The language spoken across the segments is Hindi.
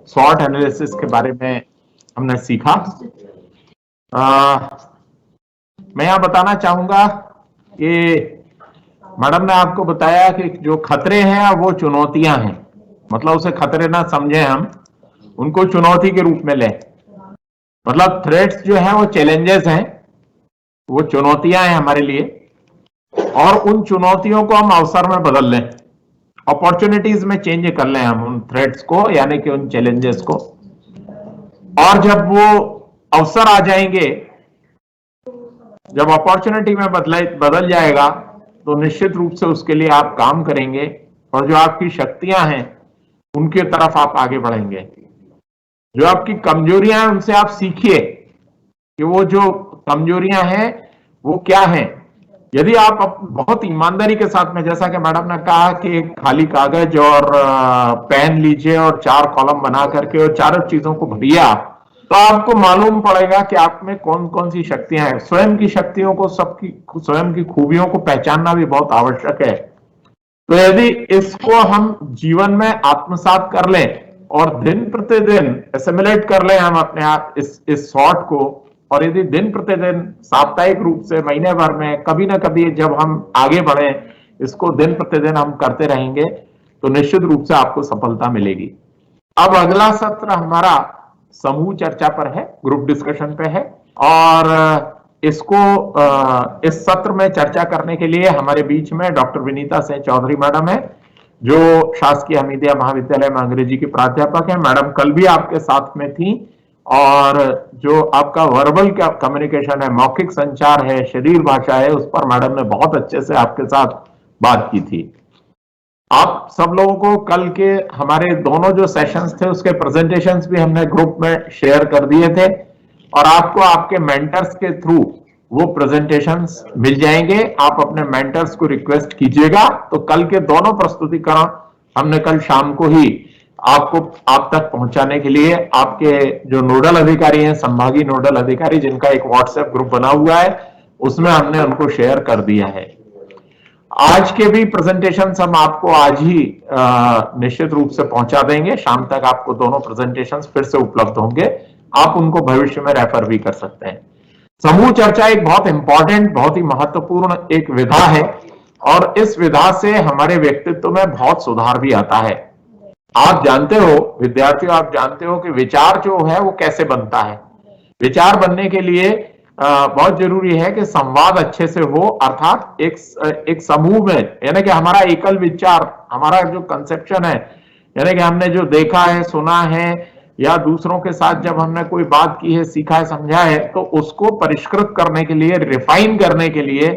SWOT एनालिसिस के बारे में हमने सीखा। मैं यहां बताना चाहूंगा कि मैडम ने आपको बताया कि जो खतरे हैं वो चुनौतियां हैं, मतलब उसे खतरे ना समझें, हम उनको चुनौती के रूप में लें। मतलब थ्रेट्स जो है वो चैलेंजेस हैं, वो चुनौतियां हैं हमारे लिए, और उन चुनौतियों को हम अवसर में बदल लें, अपॉर्चुनिटीज में चेंज कर लें हम उन थ्रेट्स को, यानी कि उन चैलेंजेस को। और जब वो अवसर आ जाएंगे, जब अपॉर्चुनिटी में बदल जाएगा, तो निश्चित रूप से उसके लिए आप काम करेंगे और जो आपकी शक्तियां हैं उनकी तरफ आप आगे बढ़ेंगे। जो आपकी कमजोरियां हैं उनसे आप सीखिए कि वो जो कमजोरियां हैं वो क्या हैं। यदि आप बहुत ईमानदारी के साथ में, जैसा कि मैडम ने कहा कि खाली कागज और पेन लीजिए और 4 कॉलम बना करके और चारों चीजों को भरिए, तो आपको मालूम पड़ेगा कि आप में कौन कौन सी शक्तियां हैं। स्वयं की शक्तियों को, सबकी स्वयं की खूबियों को पहचानना भी बहुत आवश्यक है। तो यदि इसको हम जीवन में आत्मसात कर लें और दिन प्रतिदिन एसिमुलेट कर लें हम अपने आप इस SWOT को, और यदि दिन प्रतिदिन साप्ताहिक रूप से, महीने भर में कभी ना कभी जब हम आगे बढ़े, इसको दिन प्रतिदिन हम करते रहेंगे, तो निश्चित रूप से आपको सफलता मिलेगी। अब अगला सत्र हमारा समूह चर्चा पर है, ग्रुप डिस्कशन पे है, और इसको इस सत्र में चर्चा करने के लिए हमारे बीच में डॉक्टर विनीता सिंह चौधरी मैडम है, जो शासकीय हमीदिया महाविद्यालय में अंग्रेजी की प्राध्यापक है। मैडम कल भी आपके साथ में थी, और जो आपका वर्बल कम्युनिकेशन है, मौखिक संचार है, शरीर भाषा है, उस पर मैडम ने बहुत अच्छे से आपके साथ बात की थी। आप सब लोगों को कल के हमारे दोनों जो सेशंस थे उसके प्रेजेंटेशंस भी हमने ग्रुप में शेयर कर दिए थे, और आपको आपके मेंटर्स के थ्रू वो प्रेजेंटेशंस मिल जाएंगे। आप अपने मेंटर्स को रिक्वेस्ट कीजिएगा, तो कल के दोनों प्रस्तुतिकरण हमने कल शाम को ही आपको आप तक पहुंचाने के लिए आपके जो नोडल अधिकारी हैं, संभागीय नोडल अधिकारी, जिनका एक व्हाट्सएप ग्रुप बना हुआ है, उसमें हमने उनको शेयर कर दिया है। आज के भी प्रेजेंटेशन हम आपको आज ही निश्चित रूप से पहुंचा देंगे। शाम तक आपको दोनों प्रेजेंटेशंस फिर से उपलब्ध होंगे, आप उनको भविष्य में रेफर भी कर सकते हैं। समूह चर्चा एक बहुत इंपॉर्टेंट, बहुत ही महत्वपूर्ण एक विधा है, और इस विधा से हमारे व्यक्तित्व में बहुत सुधार भी आता है। आप जानते हो विद्यार्थियों, आप जानते हो कि विचार जो है वो कैसे बनता है। विचार बनने के लिए बहुत जरूरी है कि संवाद अच्छे से हो, अर्थात एक समूह में, यानी कि हमारा एकल विचार, हमारा जो कंसेप्शन है, यानी कि हमने जो देखा है, सुना है, या दूसरों के साथ जब हमने कोई बात की है, सीखा है, समझा है, तो उसको परिष्कृत करने के लिए, रिफाइन करने के लिए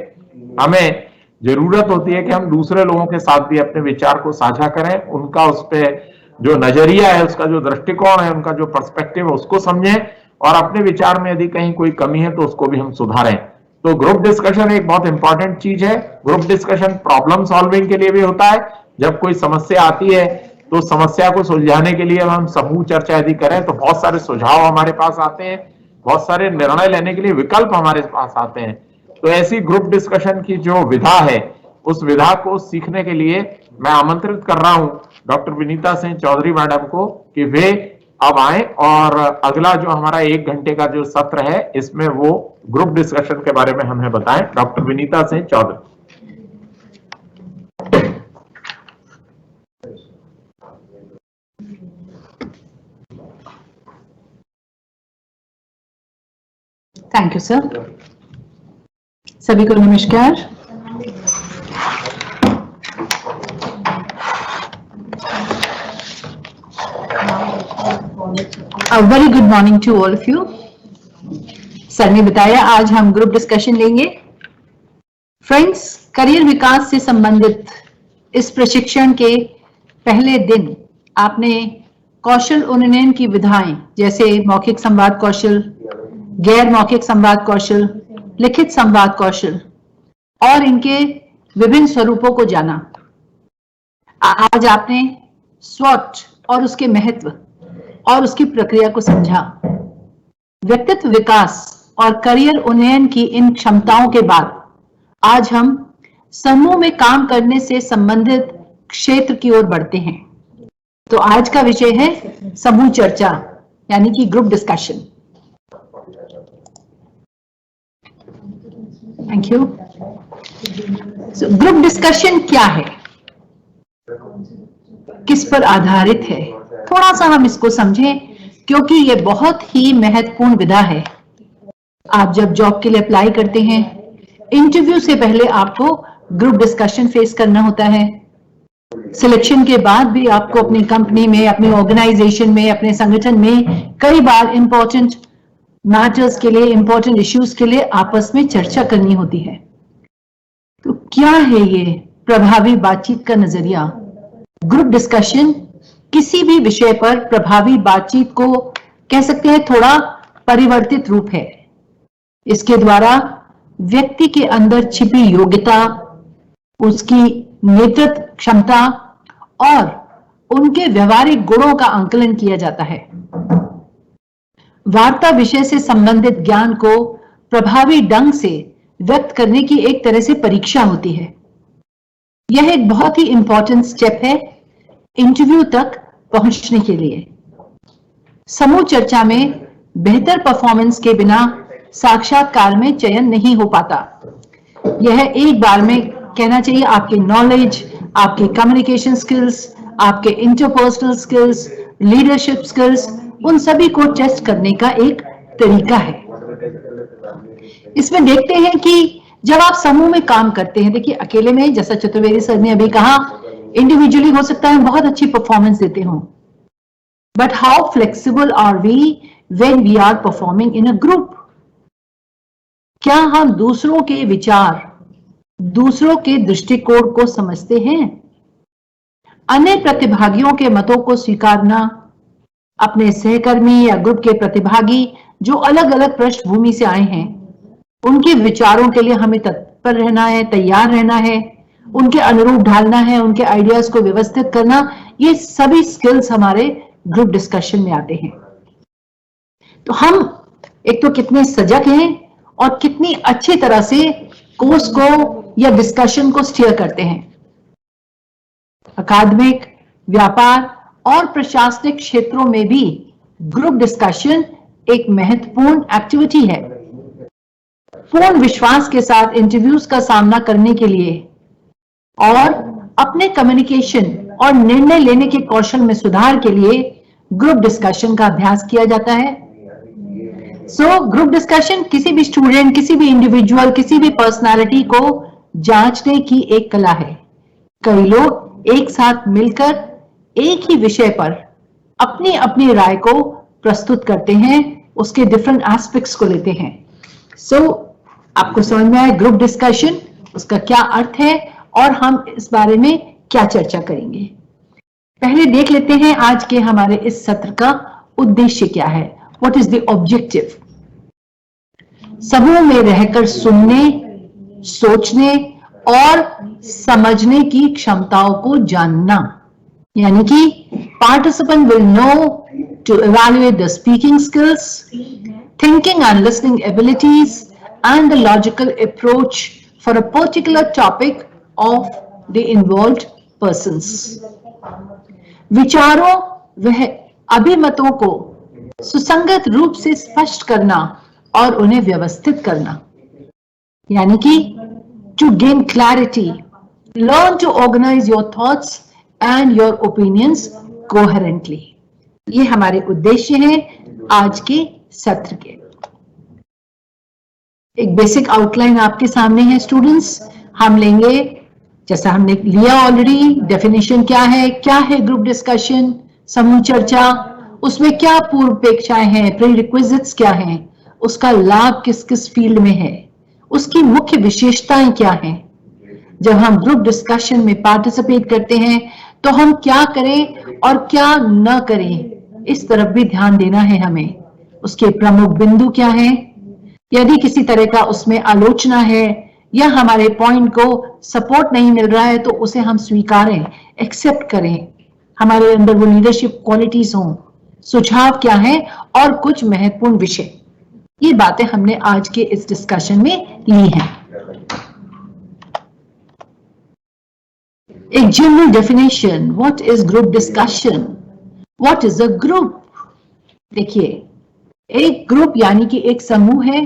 हमें जरूरत होती है कि हम दूसरे लोगों के साथ भी अपने विचार को साझा करें, उनका उस पर जो नजरिया है, उसका जो दृष्टिकोण है, उनका जो पर्सपेक्टिव है, उसको समझें, और अपने विचार में यदि कहीं कोई कमी है तो उसको भी हम सुधारें। तो ग्रुप डिस्कशन एक बहुत इंपॉर्टेंट चीज है। ग्रुप डिस्कशन प्रॉब्लम सॉल्विंग के लिए भी होता है। जब कोई समस्या आती है तो समस्या को सुलझाने के लिए हम समूह चर्चा यदि करें तो बहुत सारे सुझाव हमारे पास आते हैं, बहुत सारे निर्णय लेने के लिए विकल्प हमारे पास आते हैं। तो ऐसी ग्रुप डिस्कशन की जो विधा है, उस विधा को सीखने के लिए मैं आमंत्रित कर रहा हूं डॉक्टर विनीता सिंह चौधरी मैडम को कि वे अब आए, और अगला जो हमारा 1 घंटे का जो सत्र है, इसमें वो ग्रुप डिस्कशन के बारे में हमें बताएं। Doctor Vinita Singh Chaudhary. Thank you sir. सभी को नमस्कार। A very good morning to all of you. Sir ने बताया आज हम ग्रुप डिस्कशन लेंगे। फ्रेंड्स, करियर विकास से संबंधित इस प्रशिक्षण के पहले दिन आपने कौशल उन्नयन की विधाएं, जैसे मौखिक संवाद कौशल, गैर मौखिक संवाद कौशल, लिखित संवाद कौशल, और इनके विभिन्न स्वरूपों को जाना। आज आपने SWOT और उसके महत्व और उसकी प्रक्रिया को समझा। व्यक्तित्व विकास और करियर उन्नयन की इन क्षमताओं के बाद आज हम समूह में काम करने से संबंधित क्षेत्र की ओर बढ़ते हैं। तो आज का विषय है समूह चर्चा यानी कि group discussion. Thank you. Group discussion क्या है, किस पर आधारित है, थोड़ा सा हम इसको समझें क्योंकि ये बहुत ही महत्वपूर्ण विधा है। आप जब जॉब के लिए अप्लाई करते हैं, इंटरव्यू से पहले आपको ग्रुप डिस्कशन फेस करना होता है। सिलेक्शन के बाद भी आपको अपनी कंपनी में, अपनी ऑर्गेनाइजेशन में, अपने संगठन में कई बार इंपॉर्टेंट मैटर्स के लिए, इंपॉर्टेंट इश्यूज के लिए आपस में चर्चा करनी होती है। तो क्या है ये प्रभावी बातचीत का नजरिया? ग्रुप डिस्कशन किसी भी विषय पर प्रभावी बातचीत को कह सकते हैं थोड़ा परिवर्तित रूप है। इसके द्वारा व्यक्ति के अंदर छिपी योग्यता, उसकी नेतृत्व क्षमता और उनके व्यवहारिक गुणों का आंकलन किया जाता है। वार्ता विषय से संबंधित ज्ञान को प्रभावी ढंग से व्यक्त करने की एक तरह से परीक्षा होती है। यह एक बहुत ही इंपॉर्टेंट स्टेप है इंटरव्यू तक पहुंचने के लिए। समूह चर्चा में बेहतर परफॉर्मेंस के बिना साक्षात्कार में चयन नहीं हो पाता। यह एक बार में कहना चाहिए आपके नॉलेज, आपके कम्युनिकेशन स्किल्स, आपके इंटरपर्सनल स्किल्स, लीडरशिप स्किल्स, उन सभी को टेस्ट करने का एक तरीका है। इसमें देखते हैं कि जब आप समूह में काम करते हैं, देखिए अकेले में, जैसा चतुर्वेदी सर ने अभी कहा, इंडिविजुअली हो सकता है बहुत अच्छी परफॉर्मेंस देते हो, but how flexible are we when we are performing in a group? क्या हम दूसरों के विचार, दूसरों के दृष्टिकोण को समझते हैं? अन्य प्रतिभागियों के मतों को स्वीकारना, अपने सहकर्मी या ग्रुप के प्रतिभागी जो अलग अलग पृष्ठभूमि से आए हैं, उनके विचारों के लिए हमें तत्पर रहना है, तैयार रहना है, उनके अनुरूप ढालना है, उनके आइडियाज को व्यवस्थित करना, ये सभी स्किल्स हमारे ग्रुप डिस्कशन में आते हैं। तो हम एक तो कितने सजग हैं और कितनी अच्छी तरह से कोर्स को या डिस्कशन को स्टीयर करते हैं। अकादमिक, व्यापार और प्रशासनिक क्षेत्रों में भी ग्रुप डिस्कशन एक महत्वपूर्ण एक्टिविटी है। पूर्ण विश्वास के साथ इंटरव्यूज का सामना करने के लिए और अपने कम्युनिकेशन और निर्णय लेने के कौशल में सुधार के लिए ग्रुप डिस्कशन का अभ्यास किया जाता है। ग्रुप डिस्कशन किसी भी स्टूडेंट, किसी भी इंडिविजुअल, किसी भी पर्सनालिटी को जांचने की एक कला है। कई लोग एक साथ मिलकर एक ही विषय पर अपनी अपनी राय को प्रस्तुत करते हैं, उसके डिफरेंट एस्पेक्ट्स को लेते हैं। आपको समझ में आया ग्रुप डिस्कशन, उसका क्या अर्थ है और हम इस बारे में क्या चर्चा करेंगे। पहले देख लेते हैं आज के हमारे इस सत्र का उद्देश्य क्या है। What is the objective? समूह में रहकर सुनने, सोचने और समझने की क्षमताओं को जानना, यानी कि participant will know to evaluate the speaking skills, thinking and listening abilities and the logical approach for a particular topic of the involved persons. विचारों वह अभिमतों को सुसंगत रूप से स्पष्ट करना और उन्हें व्यवस्थित करना, यानी कि to gain clarity, learn to organize your thoughts and your opinions coherently. ये हमारे उद्देश्य हैं आज के सत्र के। एक बेसिक आउटलाइन आपके सामने है स्टूडेंट्स। हम लेंगे, जैसा हमने लिया ऑलरेडी, डेफिनेशन क्या है ग्रुप डिस्कशन, समूह चर्चा, उसमें क्या पूर्वापेक्षाएं हैं, प्रीरिक्विजिट्स क्या हैं, उसका लाभ किस किस फील्ड में है, उसकी मुख्य विशेषताएं क्या हैं। जब हम ग्रुप डिस्कशन में पार्टिसिपेट करते हैं तो हम क्या करें और क्या न करें, इस तरफ भी ध्यान देना है हमें। उसके प्रमुख बिंदु क्या हैं, यदि किसी तरह का उसमें आलोचना है या हमारे पॉइंट को सपोर्ट नहीं मिल रहा है तो उसे हम स्वीकारें, एक्सेप्ट करें, हमारे अंदर वो लीडरशिप क्वालिटीज हों, सुझाव क्या है और कुछ महत्वपूर्ण विषय। ये बातें हमने आज के इस डिस्कशन में ली हैं। एक general definition, what is group discussion, what is a group. देखिए, एक ग्रुप यानी कि एक समूह है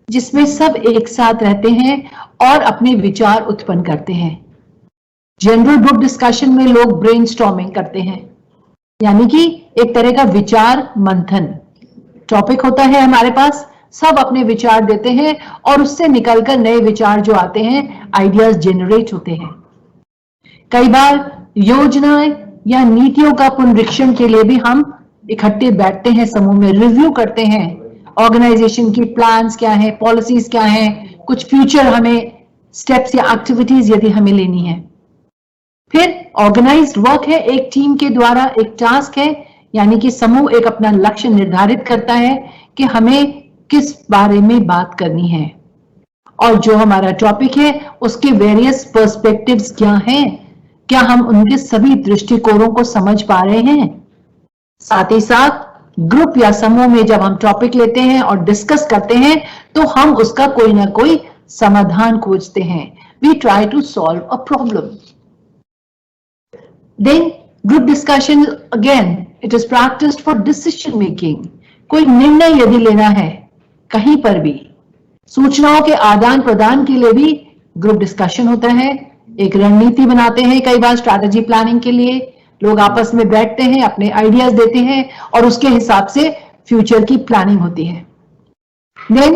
जिसमें सब एक साथ रहते हैं और अपने विचार उत्पन्न करते हैं। जनरल ग्रुप डिस्कशन में लोग ब्रेनस्टॉर्मिंग करते हैं, यानी कि एक तरह का विचार मंथन। टॉपिक होता है हमारे पास, सब अपने विचार देते हैं और उससे निकलकर नए विचार जो आते हैं, आइडियाज जनरेट होते हैं। कई बार योजनाएं या नीतियों का पुनरीक्षण के लिए भी हम इकट्ठे बैठते हैं, समूह में रिव्यू करते हैं, ऑर्गेनाइजेशन की प्लान्स क्या है, पॉलिसीज क्या है, कुछ फ्यूचर हमें स्टेप्स या एक्टिविटीज यदि हमें लेनी है। फिर ऑर्गेनाइज्ड वर्क है, एक टीम के द्वारा एक टास्क है, यानी कि समूह एक अपना लक्ष्य निर्धारित करता है कि हमें किस बारे में बात करनी है और जो हमारा टॉपिक है उसके वेरियस पर्सपेक्टिव्स क्या हैं, क्या हम उनके सभी दृष्टिकोणों को समझ पा रहे हैं। साथ ही साथ ग्रुप या समूह में जब हम टॉपिक लेते हैं और डिस्कस करते हैं तो हम उसका कोई ना कोई समाधान खोजते हैं। We try to solve a problem. Then group discussion again it is practised for decision making. कोई निर्णय यदि लेना है कहीं पर भी, सूचनाओं के आदान प्रदान के लिए भी ग्रुप डिस्कशन होता है। एक रणनीति बनाते हैं, कई बार स्ट्रैटेजी प्लानिंग के लिए लोग आपस में बैठते हैं, अपने आइडियाज देते हैं और उसके हिसाब से फ्यूचर की प्लानिंग होती है। देन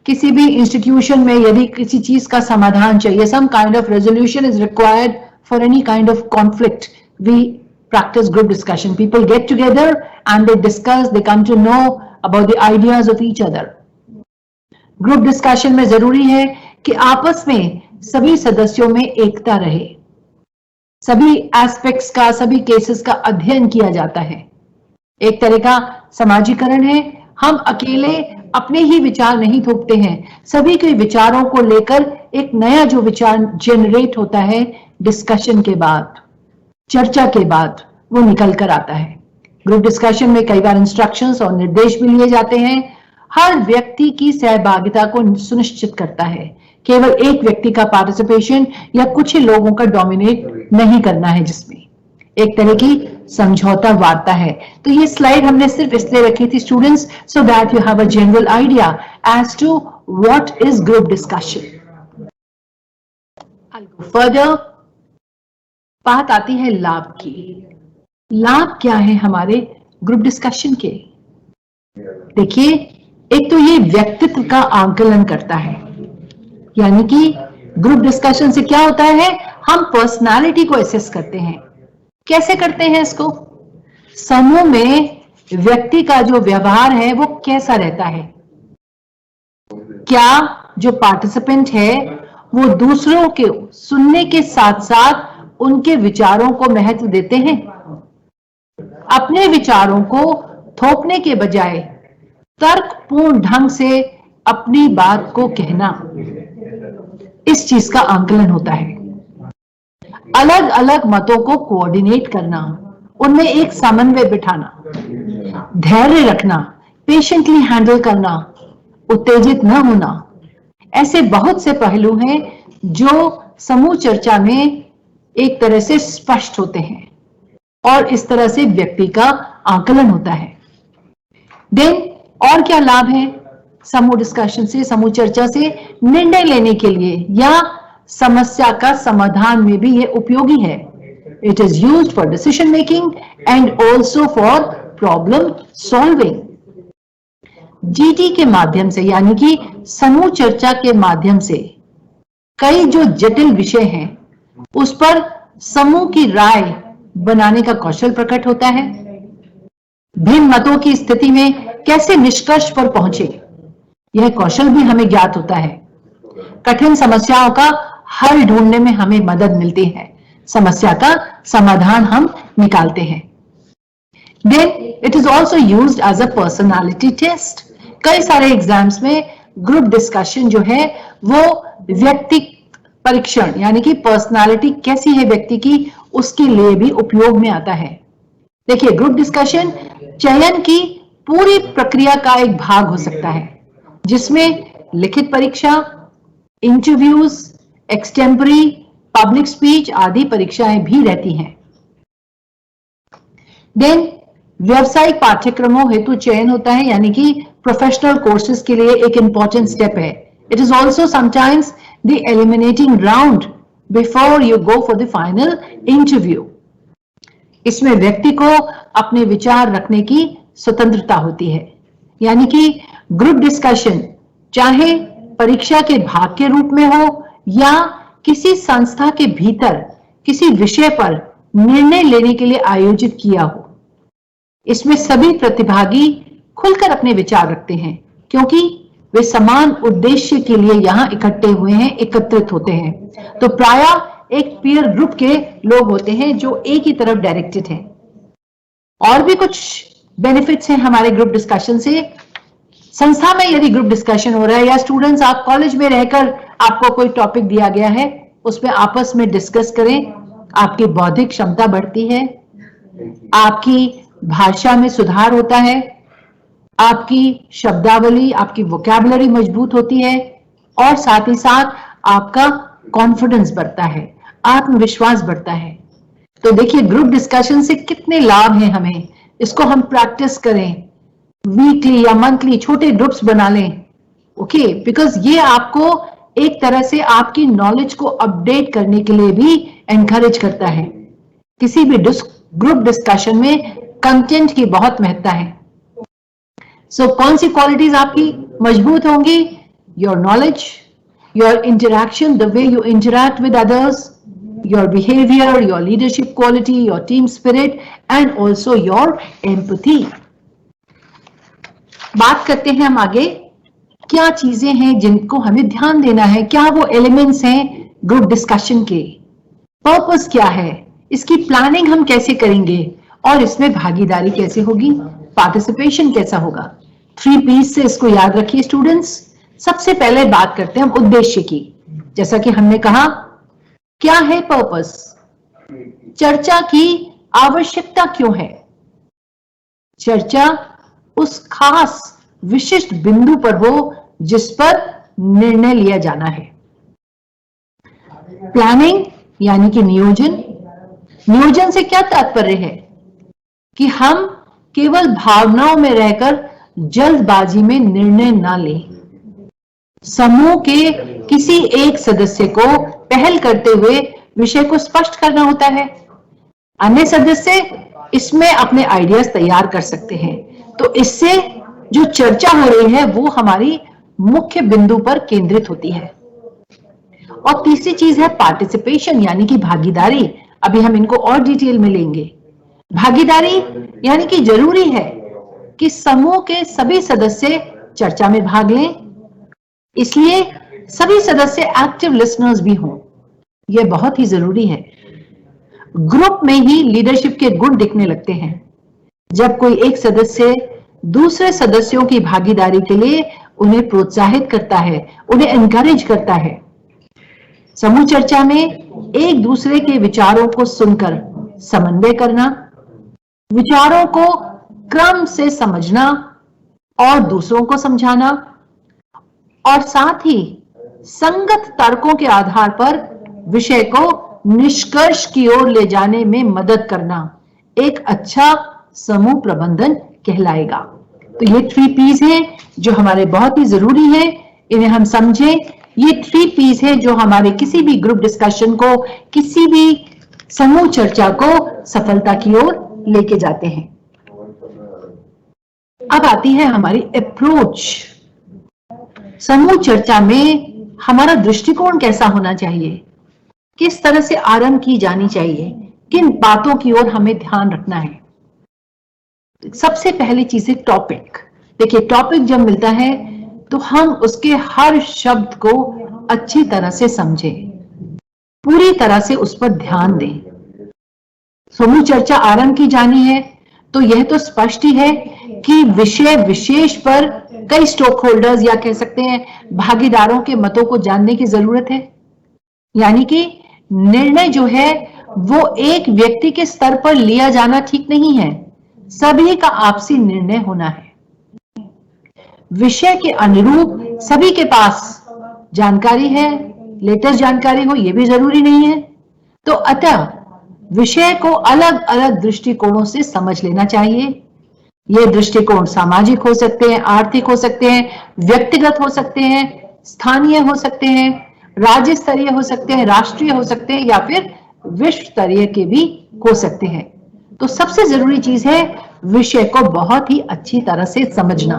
किसी भी इंस्टीट्यूशन में यदि किसी चीज का समाधान चाहिए, some kind of resolution is required for any kind of conflict, we practice group discussion. People get together and they discuss, they come to know about the ideas of each other. Group discussion में जरूरी है कि आपस में सभी सदस्यों में एकता रहे, सभी एस्पेक्ट्स का, सभी केसेस का अध्ययन किया जाता है। एक तरह का समाजीकरण है, हम अकेले अपने ही विचार नहीं थोपते हैं, सभी के विचारों को लेकर एक नया जो विचार जनरेट होता है डिस्कशन के बाद, चर्चा के बाद, वो निकल कर आता है। ग्रुप डिस्कशन में कई बार इंस्ट्रक्शंस और निर्देश भी लिए जाते हैं। हर व्यक्ति की सहभागिता को सुनिश्चित करता है, केवल एक व्यक्ति का पार्टिसिपेशन या कुछ ही लोगों का डोमिनेट नहीं करना है, जिसमें एक तरह की समझौता वार्ता है। तो ये स्लाइड हमने सिर्फ इसलिए रखी थी students, so that you have a general idea as to what is group discussion. Further बात आती है लाभ की। लाभ क्या है हमारे ग्रुप डिस्कशन के? देखिए, एक तो ये व्यक्तित्व का आकलन करता है, यानी कि ग्रुप डिस्कशन से क्या होता है, हम पर्सनालिटी को एसेस करते हैं। कैसे करते हैं इसको? समूह में व्यक्ति का जो व्यवहार है वो कैसा रहता है, क्या जो पार्टिसिपेंट है वो दूसरों के सुनने के साथ साथ उनके विचारों को महत्व देते हैं, अपने विचारों को थोपने के बजाय तर्कपूर्ण ढंग से अपनी बात को कहना, इस चीज का आंकलन होता है। अलग अलग मतों को कोऑर्डिनेट करना, उनमें एक समन्वय बिठाना, धैर्य रखना, पेशेंटली हैंडल करना, उत्तेजित न होना, ऐसे बहुत से पहलू हैं जो समूह चर्चा में एक तरह से स्पष्ट होते हैं और इस तरह से व्यक्ति का आकलन होता है। देन और क्या लाभ है समूह डिस्कशन से, समूह चर्चा से? निर्णय लेने के लिए या समस्या का समाधान में भी यह उपयोगी है। It is used for decision making and also for problem solving. GT के माध्यम से, यानी कि समूह चर्चा के माध्यम से कई जो जटिल विषय हैं उस पर समूह की राय बनाने का कौशल प्रकट होता है। भिन्न मतों की स्थिति में कैसे निष्कर्ष पर पहुंचे, यह कौशल भी हमें ज्ञात होता है। कठिन समस्याओं का हल ढूंढने में हमें मदद मिलती है, समस्या का समाधान हम निकालते हैं। Then it is also used as a personality test. कई सारे एग्जाम्स में ग्रुप डिस्कशन जो है वो व्यक्ति परीक्षण, यानी कि पर्सनालिटी कैसी है व्यक्ति की, उसके लिए भी उपयोग में आता है। देखिए, ग्रुप डिस्कशन चयन की पूरी प्रक्रिया का एक भाग हो सकता है, जिसमें लिखित परीक्षा, इंटरव्यूज, एक्सटेम्परी, पब्लिक स्पीच आदि परीक्षाएं भी रहती हैं। देन व्यावसायिक पाठ्यक्रमों हेतु चयन होता है, यानी कि प्रोफेशनल कोर्सेज के लिए एक इंपॉर्टेंट स्टेप है। It is also sometimes the eliminating round before you go for the final interview. इसमें व्यक्ति को अपने विचार रखने की स्वतंत्रता होती है, यानी कि ग्रुप डिस्कशन चाहे परीक्षा के भाग के रूप में हो या किसी संस्था के भीतर किसी विषय पर निर्णय लेने के लिए आयोजित किया हो, इसमें सभी प्रतिभागी खुलकर अपने विचार रखते हैं, क्योंकि वे समान उद्देश्य के लिए यहाँ इकट्ठे हुए हैं, एकत्रित होते हैं। तो प्रायः एक पीयर ग्रुप के लोग होते हैं जो एक ही तरफ डायरेक्टेड हैं। और भी कुछ बेनिफिट्स हैं हमारे ग्रुप डिस्कशन से। संस्था में यदि ग्रुप डिस्कशन हो रहा है या स्टूडेंट्स आप कॉलेज में रहकर आपको कोई टॉपिक दिया गया है, उसमें आपस में डिस्कस करें, आपकी बौद्धिक क्षमता बढ़ती है, आपकी भाषा में सुधार होता है, आपकी शब्दावली, आपकी वोकैबुलरी मजबूत होती है और साथ ही साथ आपका कॉन्फिडेंस बढ़ता है, आत्मविश्वास बढ़ता है। तो देखिए ग्रुप डिस्कशन से कितने लाभ हैं हमें, इसको हम प्रैक्टिस करें, वीकली या मंथली छोटे ग्रुप्स बना लें, ओके, बिकॉज ये आपको एक तरह से आपकी नॉलेज को अपडेट करने के लिए भी एनकरेज करता है। किसी भी ग्रुप डिस्कशन में कंटेंट की बहुत महत्ता है। सो कौन सी क्वालिटीज आपकी मजबूत होंगी? Your knowledge, your interaction, the way you interact with others, your behavior, your leadership quality, your team spirit, and also your empathy. बात करते हैं हम आगे, क्या चीजें हैं जिनको हमें ध्यान देना है, क्या वो एलिमेंट्स हैं ग्रुप डिस्कशन के, पर्पस क्या है, इसकी प्लानिंग हम कैसे करेंगे और इसमें भागीदारी कैसे होगी, पार्टिसिपेशन कैसा होगा। 3 P's से इसको याद रखिए स्टूडेंट्स। सबसे पहले बात करते हैं हम उद्देश्य की। जैसा कि हमने कहा, क्या है पर्पस, चर्चा की आवश्यकता क्यों है। चर्चा उस खास विशिष्ट बिंदु पर हो जिस पर निर्णय लिया जाना है। प्लानिंग यानी कि नियोजन। नियोजन से क्या तात्पर्य है कि हम केवल भावनाओं में रहकर जल्दबाजी में निर्णय ना लें। समूह के किसी एक सदस्य को पहल करते हुए विषय को स्पष्ट करना होता है। अन्य सदस्य इसमें अपने आइडियाज तैयार कर सकते हैं। तो इससे जो चर्चा हो रही है वो हमारी मुख्य बिंदु पर केंद्रित होती है। और तीसरी चीज है पार्टिसिपेशन यानी कि भागीदारी। अभी हम इनको और डिटेल में लेंगे। भागीदारी यानी कि जरूरी है कि समूह के सभी सदस्य चर्चा में भाग लें, इसलिए सभी सदस्य एक्टिव लिसनर्स भी हों, यह बहुत ही जरूरी है। ग्रुप में ही लीडरशिप के गुण दिखने लगते हैं जब कोई एक सदस्य दूसरे सदस्यों की भागीदारी के लिए उन्हें प्रोत्साहित करता है, उन्हें एनकरेज करता है। समूह चर्चा में एक दूसरे के विचारों को सुनकर समन्वय करना, विचारों को क्रम से समझना और दूसरों को समझाना, और साथ ही संगत तर्कों के आधार पर विषय को निष्कर्ष की ओर ले जाने में मदद करना एक अच्छा समूह प्रबंधन कहलाएगा। तो ये 3 P's हैं जो हमारे बहुत ही जरूरी हैं, इन्हें हम समझें। ये 3 P's हैं जो हमारे किसी भी ग्रुप डिस्कशन को, किसी भी समूह चर्चा को सफलता की ओर लेके जाते हैं। अब आती है हमारी अप्रोच। समूह चर्चा में हमारा दृष्टिकोण कैसा होना चाहिए, किस तरह से आरंभ की जानी चाहिए, किन बातों की ओर हमें ध्यान रखना है। सबसे पहली चीज है टॉपिक। देखिए टॉपिक जब मिलता है तो हम उसके हर शब्द को अच्छी तरह से समझें, पूरी तरह से उस पर ध्यान दें। समूह चर्चा आरंभ की जानी है तो यह तो स्पष्ट ही है कि विषय विशेष पर कई स्टॉक होल्डर्स या कह सकते हैं भागीदारों के मतों को जानने की जरूरत है। यानी कि निर्णय जो है वो एक व्यक्ति के स्तर पर लिया जाना ठीक नहीं है, सभी का आपसी निर्णय होना है। विषय के अनुरूप सभी के पास जानकारी है, लेटेस्ट जानकारी हो ये भी जरूरी नहीं है। तो अतः विषय को अलग अलग दृष्टिकोणों से समझ लेना चाहिए। ये दृष्टिकोण सामाजिक हो सकते हैं, आर्थिक हो सकते हैं, व्यक्तिगत हो सकते हैं, स्थानीय हो सकते हैं, राज्य स्तरीय हो सकते हैं, राष्ट्रीय हो सकते हैं या फिर विश्व स्तरीय के भी हो सकते हैं। तो सबसे जरूरी चीज है विषय को बहुत ही अच्छी तरह से समझना,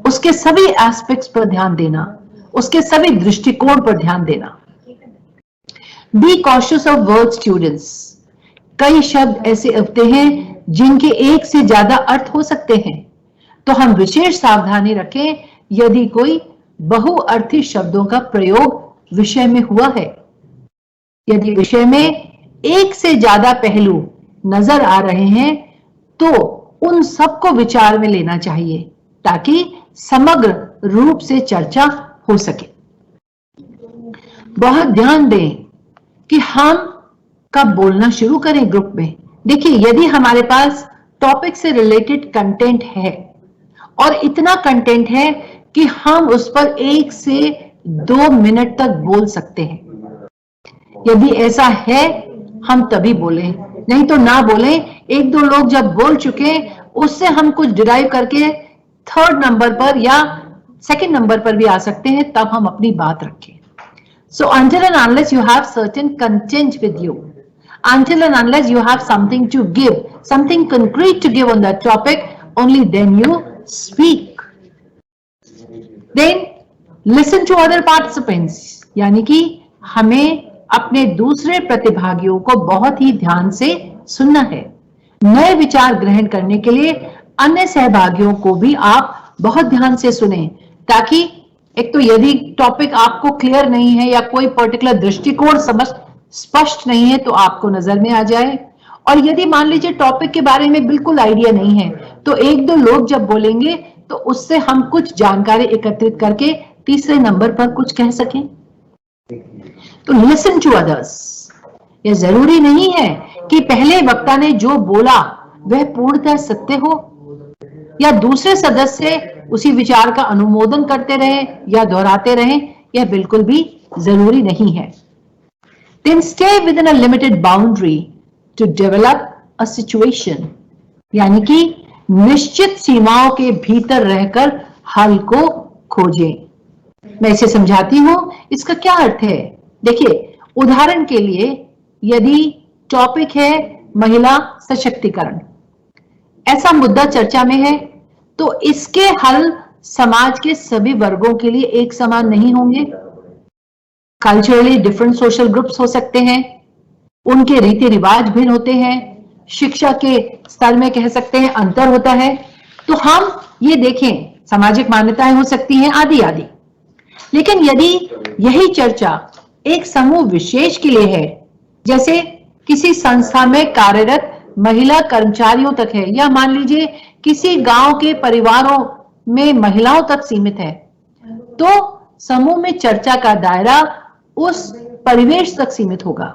उसके सभी एस्पेक्ट्स पर ध्यान देना, उसके सभी दृष्टिकोण पर ध्यान देना। Be cautious of word students. कई शब्द ऐसे होते हैं जिनके एक से ज्यादा अर्थ हो सकते हैं, तो हम विशेष सावधानी रखें यदि कोई बहुअर्थी शब्दों का प्रयोग विषय में हुआ है। यदि विषय में एक से ज्यादा पहलू नजर आ रहे हैं तो उन सबको विचार में लेना चाहिए ताकि समग्र रूप से चर्चा हो सके। बहुत ध्यान दें कि हम कब बोलना शुरू करें ग्रुप में। देखिए, यदि हमारे पास टॉपिक से रिलेटेड कंटेंट है और इतना कंटेंट है कि हम उस पर 1 से 2 मिनट तक बोल सकते हैं, यदि ऐसा है हम तभी बोलें, नहीं तो ना बोलें। 1-2 लोग जब बोल चुके उससे हम कुछ डिराइव करके 3rd नंबर पर या 2nd नंबर पर भी आ सकते हैं, तब हम अपनी बात रखें। So until and unless you have certain content with you, until and unless you have something to give, something concrete to give on that topic, only then you speak. Then listen to other participants, यानी कि हमें अपने दूसरे प्रतिभागियों को बहुत ही ध्यान से सुनना है। नए विचार ग्रहण करने के लिए अन्य सहभागियों को भी आप बहुत ध्यान से सुनें, ताकि एक तो यदि टॉपिक आपको क्लियर नहीं है या कोई पर्टिकुलर दृष्टिकोण समझ स्पष्ट नहीं है तो आपको नजर में आ जाए, और यदि मान लीजिए टॉपिक के बारे में बिल्कुल आइडिया नहीं है तो 1-2 लोग जब बोलेंगे तो उससे हम कुछ जानकारी एकत्रित करके तीसरे नंबर पर कुछ कह सकें। तो लिसन टू अदर्स। यह जरूरी नहीं है कि पहले वक्ता ने जो बोला वह पूर्णतः सत्य हो या दूसरे सदस्य उसी विचार का अनुमोदन करते रहे या दोहराते रहे, यह बिल्कुल भी जरूरी नहीं है। Then stay within a limited boundary to develop a situation, यानी कि निश्चित सीमाओं के भीतर रहकर हल को खोजें। मैं इसे समझाती हूं, इसका क्या अर्थ है। देखिए, उदाहरण के लिए यदि टॉपिक है महिला सशक्तिकरण, ऐसा मुद्दा चर्चा में है, तो इसके हल समाज के सभी वर्गों के लिए एक समान नहीं होंगे। कल्चरली डिफरेंट सोशल ग्रुप्स हो सकते हैं, उनके रीति रिवाज भिन्न होते हैं, शिक्षा के स्तर में कह सकते हैं अंतर होता है। तो हम ये देखें, सामाजिक मान्यताएं हो सकती हैं आदि आदि। लेकिन यदि यही चर्चा एक समूह विशेष के लिए है, जैसे किसी संस्था में कार्यरत महिला कर्मचारियों तक है, या मान लीजिए किसी गांव के परिवारों में महिलाओं तक सीमित है, तो समूह में चर्चा का दायरा उस परिवेश तक सीमित होगा।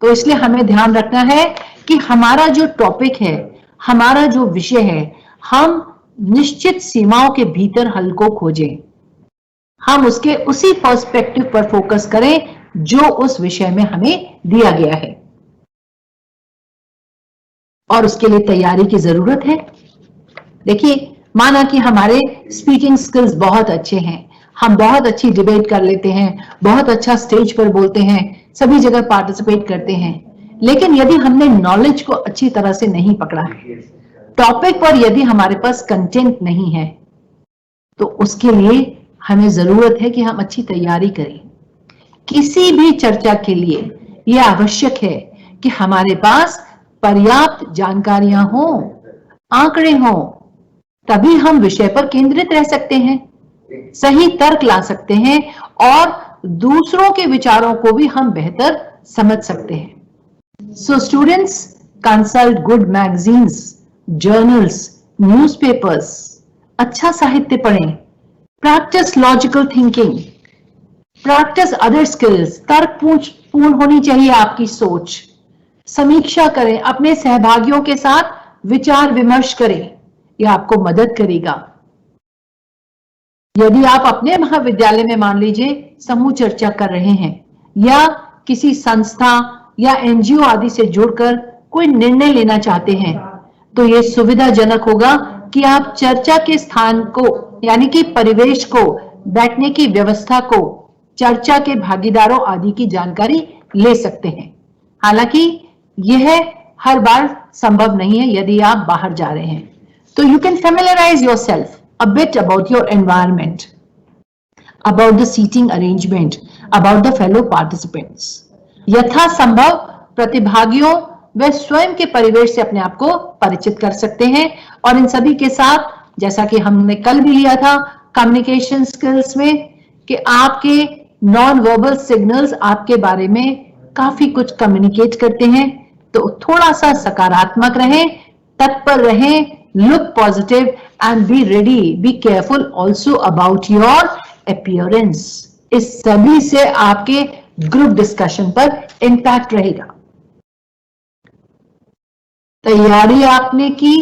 तो इसलिए हमें ध्यान रखना है कि हमारा जो टॉपिक है, हमारा जो विषय है, हम निश्चित सीमाओं के भीतर हल को खोजें। हम उसके उसी पर्सपेक्टिव पर फोकस करें जो उस विषय में हमें दिया गया है, और उसके लिए तैयारी की जरूरत है। देखिए, माना कि हमारे स्पीकिंग स्किल्स बहुत अच्छे हैं, हम बहुत अच्छी डिबेट कर लेते हैं, बहुत अच्छा स्टेज पर बोलते हैं, सभी जगह पार्टिसिपेट करते हैं, लेकिन यदि हमने नॉलेज को अच्छी तरह से नहीं पकड़ा है, टॉपिक पर यदि हमारे पास कंटेंट नहीं है, तो उसके लिए हमें जरूरत है कि हम अच्छी तैयारी करें। किसी भी चर्चा के लिए यह आवश्यक है कि हमारे पास पर्याप्त जानकारियां हों, आंकड़े हों, तभी हम विषय पर केंद्रित रह सकते हैं, सही तर्क ला सकते हैं और दूसरों के विचारों को भी हम बेहतर समझ सकते हैं। So students, consult good magazines, journals, newspapers, अच्छा साहित्य पढ़ें, practice logical thinking, practice other skills, तर्कपूर्ण होनी चाहिए आपकी सोच, समीक्षा करें, अपने सहभागियों के साथ विचार विमर्श करें, यह आपको मदद करेगा। यदि आप अपने महाविद्यालय में मान लीजिए समूह चर्चा कर रहे हैं या किसी संस्था या एनजीओ आदि से जुड़कर कोई निर्णय लेना चाहते हैं, तो ये सुविधाजनक होगा कि आप चर्चा के स्थान को यानी कि परिवेश को, बैठने की व्यवस्था को, चर्चा के भागीदारों आदि की जानकारी ले सकते हैं। हालांकि यह हर बार संभव नहीं है यदि आप बाहर जा रहे हैं। तो you can familiarize yourself a bit about your environment, about the seating arrangement, about the fellow participants. यथासंभव प्रतिभागियों व स्वयं के परिवेश से अपने आप को परिचित कर सकते हैं और इन सभी के साथ, जैसा कि हमने कल भी लिया था कम्युनिकेशन स्किल्स में, कि आपके नॉन वर्बल सिग्नल्स आपके बारे में काफी कुछ कम्युनिकेट करते हैं। तो थोड़ा सा सकारात्मक रहें, तत्पर रहें, look positive and be ready, be careful also about your appearance. इस सभी से आपके ग्रुप डिस्कशन पर इम्पैक्ट रहेगा। तैयारी आपने की,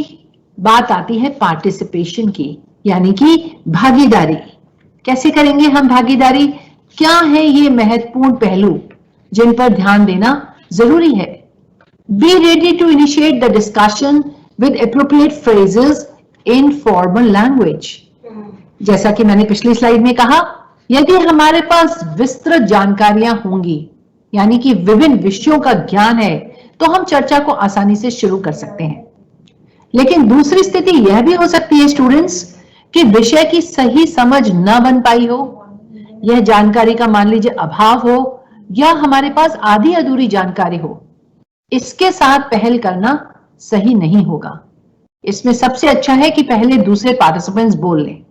बात आती है पार्टिसिपेशन की, यानी कि भागीदारी। कैसे करेंगे हम भागीदारी? क्या है ये महत्वपूर्ण पहलू जिन पर ध्यान देना जरूरी है? Be ready to initiate the discussion with appropriate phrases in formal language. जैसा कि मैंने पिछली स्लाइड में कहा, यदि हमारे पास विस्तृत जानकारियां होंगी, यानी कि विभिन्न विषयों का ज्ञान है, तो हम चर्चा को आसानी से शुरू कर सकते हैं। लेकिन दूसरी स्थिति यह भी हो सकती है स्टूडेंट्स कि विषय की सही समझ न बन पाई हो, यह जानकारी का मान लीजिए अभाव हो, या हमारे पास आधी अधूरी जानकारी हो। इसके साथ पहल करना सही नहीं होगा। इसमें सबसे अच्छा है कि पहले दूसरे पार्टिसिपेंट्स बोल लें।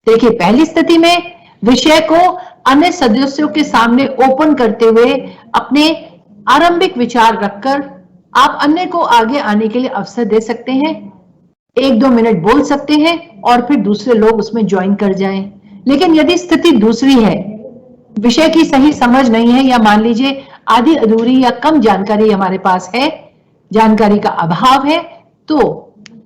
देखिए, पहली स्थिति में विषय को अन्य सदस्यों के सामने ओपन करते हुए अपने आरंभिक विचार रखकर आप अन्य को आगे आने के लिए अवसर दे सकते हैं। 1-2 मिनट बोल सकते हैं और फिर दूसरे लोग उसमें ज्वाइन कर जाएं। लेकिन यदि स्थिति दूसरी है, विषय की सही समझ नहीं है, या मान लीजिए आधी अधूरी या कम जानकारी हमारे पास है, जानकारी का अभाव है, तो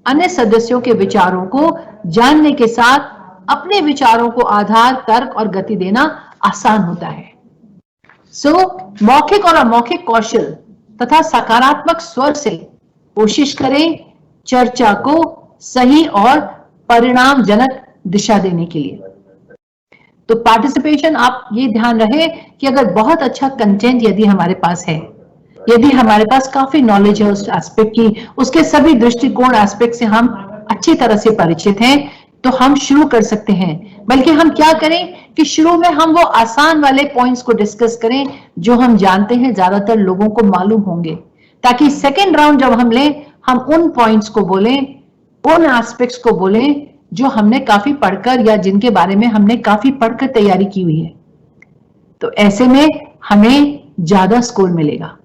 अन्य सदस्यों के विचारों को जानने के साथ अपने विचारों को आधार, तर्क और गति देना आसान होता है। मौखिक और अमौखिक कौशल तथा सकारात्मक स्वर से कोशिश करें चर्चा को सही और परिणामजनक दिशा देने के लिए। तो पार्टिसिपेशन, आप ये ध्यान रहे कि अगर बहुत अच्छा कंटेंट यदि हमारे पास है, यदि हमारे पास काफी नॉलेज है उस एस्पेक्ट की, उसके सभी दृष्टिकोण एस्पेक्ट से हम अच्छी तरह से परिचित हैं, तो हम शुरू कर सकते हैं। बल्कि हम क्या करें कि शुरू में हम वो आसान वाले पॉइंट्स को डिस्कस करें जो हम जानते हैं ज्यादातर लोगों को मालूम होंगे, ताकि सेकेंड राउंड जब हम लें, हम उन पॉइंट्स को बोलें, उन एस्पेक्ट्स को बोलें जो हमने काफी पढ़कर या जिनके बारे में हमने काफी पढ़कर तैयारी की हुई है। तो ऐसे में हमें ज्यादा स्कोर मिलेगा।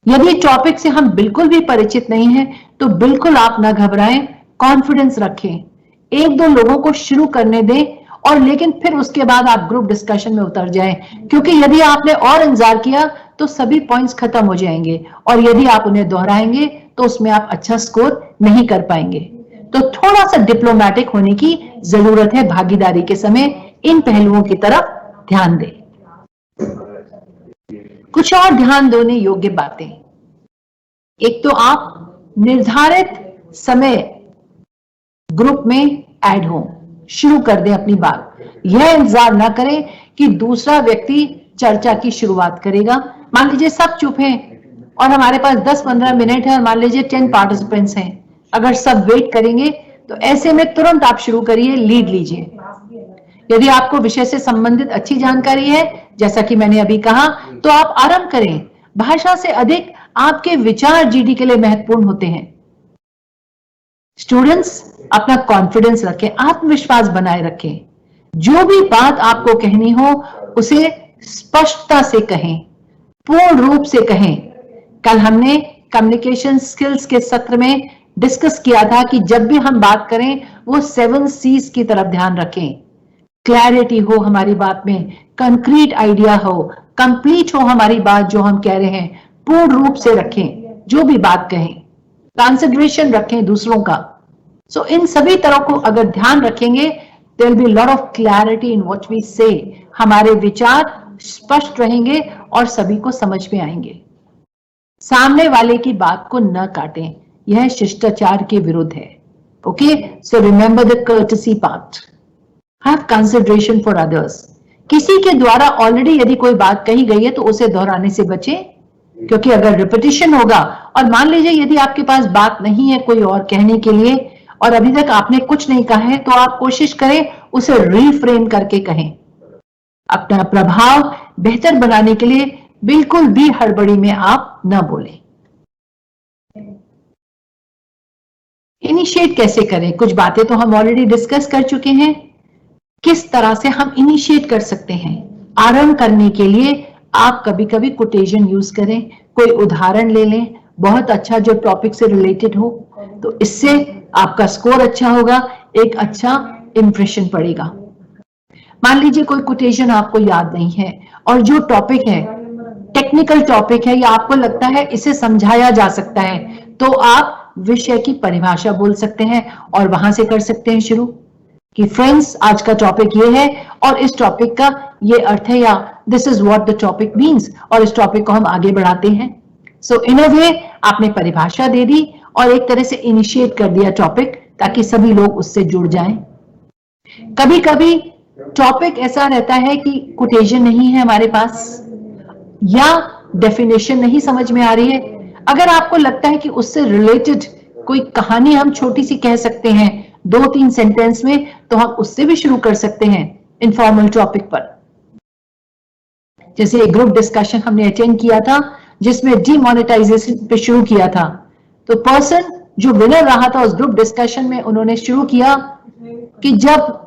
यदि टॉपिक से हम बिल्कुल भी परिचित नहीं हैं, तो बिल्कुल आप ना घबराएं, कॉन्फिडेंस रखें, 1-2 लोगों को शुरू करने दें, और लेकिन फिर उसके बाद आप ग्रुप डिस्कशन में उतर जाएं, क्योंकि यदि आपने और इंतजार किया तो सभी पॉइंट्स खत्म हो जाएंगे, और यदि आप उन्हें दोहराएंगे तो उसमें आप अच्छा स्कोर नहीं कर पाएंगे। तो थोड़ा सा डिप्लोमैटिक होने की जरूरत है भागीदारी के समय। इन पहलुओं की तरफ ध्यान दें। कुछ और ध्यान देने योग्य बातें, एक तो आप निर्धारित समय ग्रुप में ऐड हो, शुरू कर दें अपनी बात। यह इंतजार ना करें कि दूसरा व्यक्ति चर्चा की शुरुआत करेगा। मान लीजिए सब चुप हैं और हमारे पास 10-15 मिनट है और मान लीजिए 10 पार्टिसिपेंट्स हैं, अगर सब वेट करेंगे तो ऐसे में तुरंत आप शुरू करिए, लीड लीजिए। यदि आपको विषय से संबंधित अच्छी जानकारी है, जैसा कि मैंने अभी कहा, तो आप आरंभ करें। भाषा से अधिक आपके विचार जीडी के लिए महत्वपूर्ण होते हैं। स्टूडेंट्स, अपना कॉन्फिडेंस रखें, आत्मविश्वास बनाए रखें। जो भी बात आपको कहनी हो उसे स्पष्टता से कहें, पूर्ण रूप से कहें। कल हमने कम्युनिकेशन स्किल्स के सत्र में डिस्कस किया था कि जब भी हम बात करें वो 7 C's की तरफ ध्यान रखें। क्लैरिटी हो हमारी बात में, कंक्रीट आइडिया हो, कंप्लीट हो हमारी बात जो हम कह रहे हैं, पूर्ण रूप से रखें जो भी बात कहें, कंसिडरेशन रखें दूसरों का। इन सभी तरह को अगर ध्यान रखेंगे there will be a lot of clarity in what we say. हमारे विचार स्पष्ट रहेंगे और सभी को समझ में आएंगे. सामने वाले की बात को न काटें, यह शिष्टाचार के विरुद्ध है. Okay, so remember the courtesy part. Have consideration for others. किसी के द्वारा ऑलरेडी यदि कोई बात कही गई है तो उसे दोहराने से बचें, क्योंकि अगर रिपीटिशन होगा, और मान लीजिए यदि आपके पास बात नहीं है कोई और कहने के लिए और अभी तक आपने कुछ नहीं कहा है, तो आप कोशिश करें उसे रीफ्रेम करके कहें. अपना प्रभाव बेहतर बनाने के लिए बिल्कुल भी हड़बड़ी में आप न बोलें. इनिशिएट कैसे करें? कुछ बातें तो हम ऑलरेडी डिस्कस कर चुके हैं. किस तरह से हम इनिशिएट कर सकते हैं? आरंभ करने के लिए आप कभी कभी कोटेशन यूज करें, कोई उदाहरण ले लें बहुत अच्छा जो टॉपिक से रिलेटेड हो, तो इससे आपका स्कोर अच्छा होगा, एक अच्छा इंप्रेशन पड़ेगा. मान लीजिए कोई कोटेशन आपको याद नहीं है और जो टॉपिक है टेक्निकल टॉपिक है या आपको लगता है इसे समझाया जा सकता है, तो आप विषय की परिभाषा बोल सकते हैं और वहां से कर सकते हैं शुरू कि फ्रेंड्स आज का टॉपिक ये है और इस टॉपिक का ये अर्थ है, या this is what the topic means, और इस टॉपिक को हम आगे बढ़ाते हैं. सो इन अ वे आपने परिभाषा दे दी और एक तरह से इनिशिएट कर दिया टॉपिक, ताकि सभी लोग उससे जुड़ जाएं. कभी कभी टॉपिक ऐसा रहता है कि कोटेशन नहीं है हमारे पास या डेफिनेशन नहीं समझ में आ रही है. अगर आपको लगता है कि उससे रिलेटेड कोई कहानी हम छोटी सी कह सकते हैं 2-3 सेंटेंस में, तो हम उससे भी शुरू कर सकते हैं इनफॉर्मल टॉपिक पर. जैसे एक ग्रुप डिस्कशन हमने अटेंड किया था जिसमें डीमोनेटाइजेशन पे शुरू किया था, तो पर्सन जो विनर रहा था उस ग्रुप डिस्कशन में, उन्होंने शुरू किया कि जब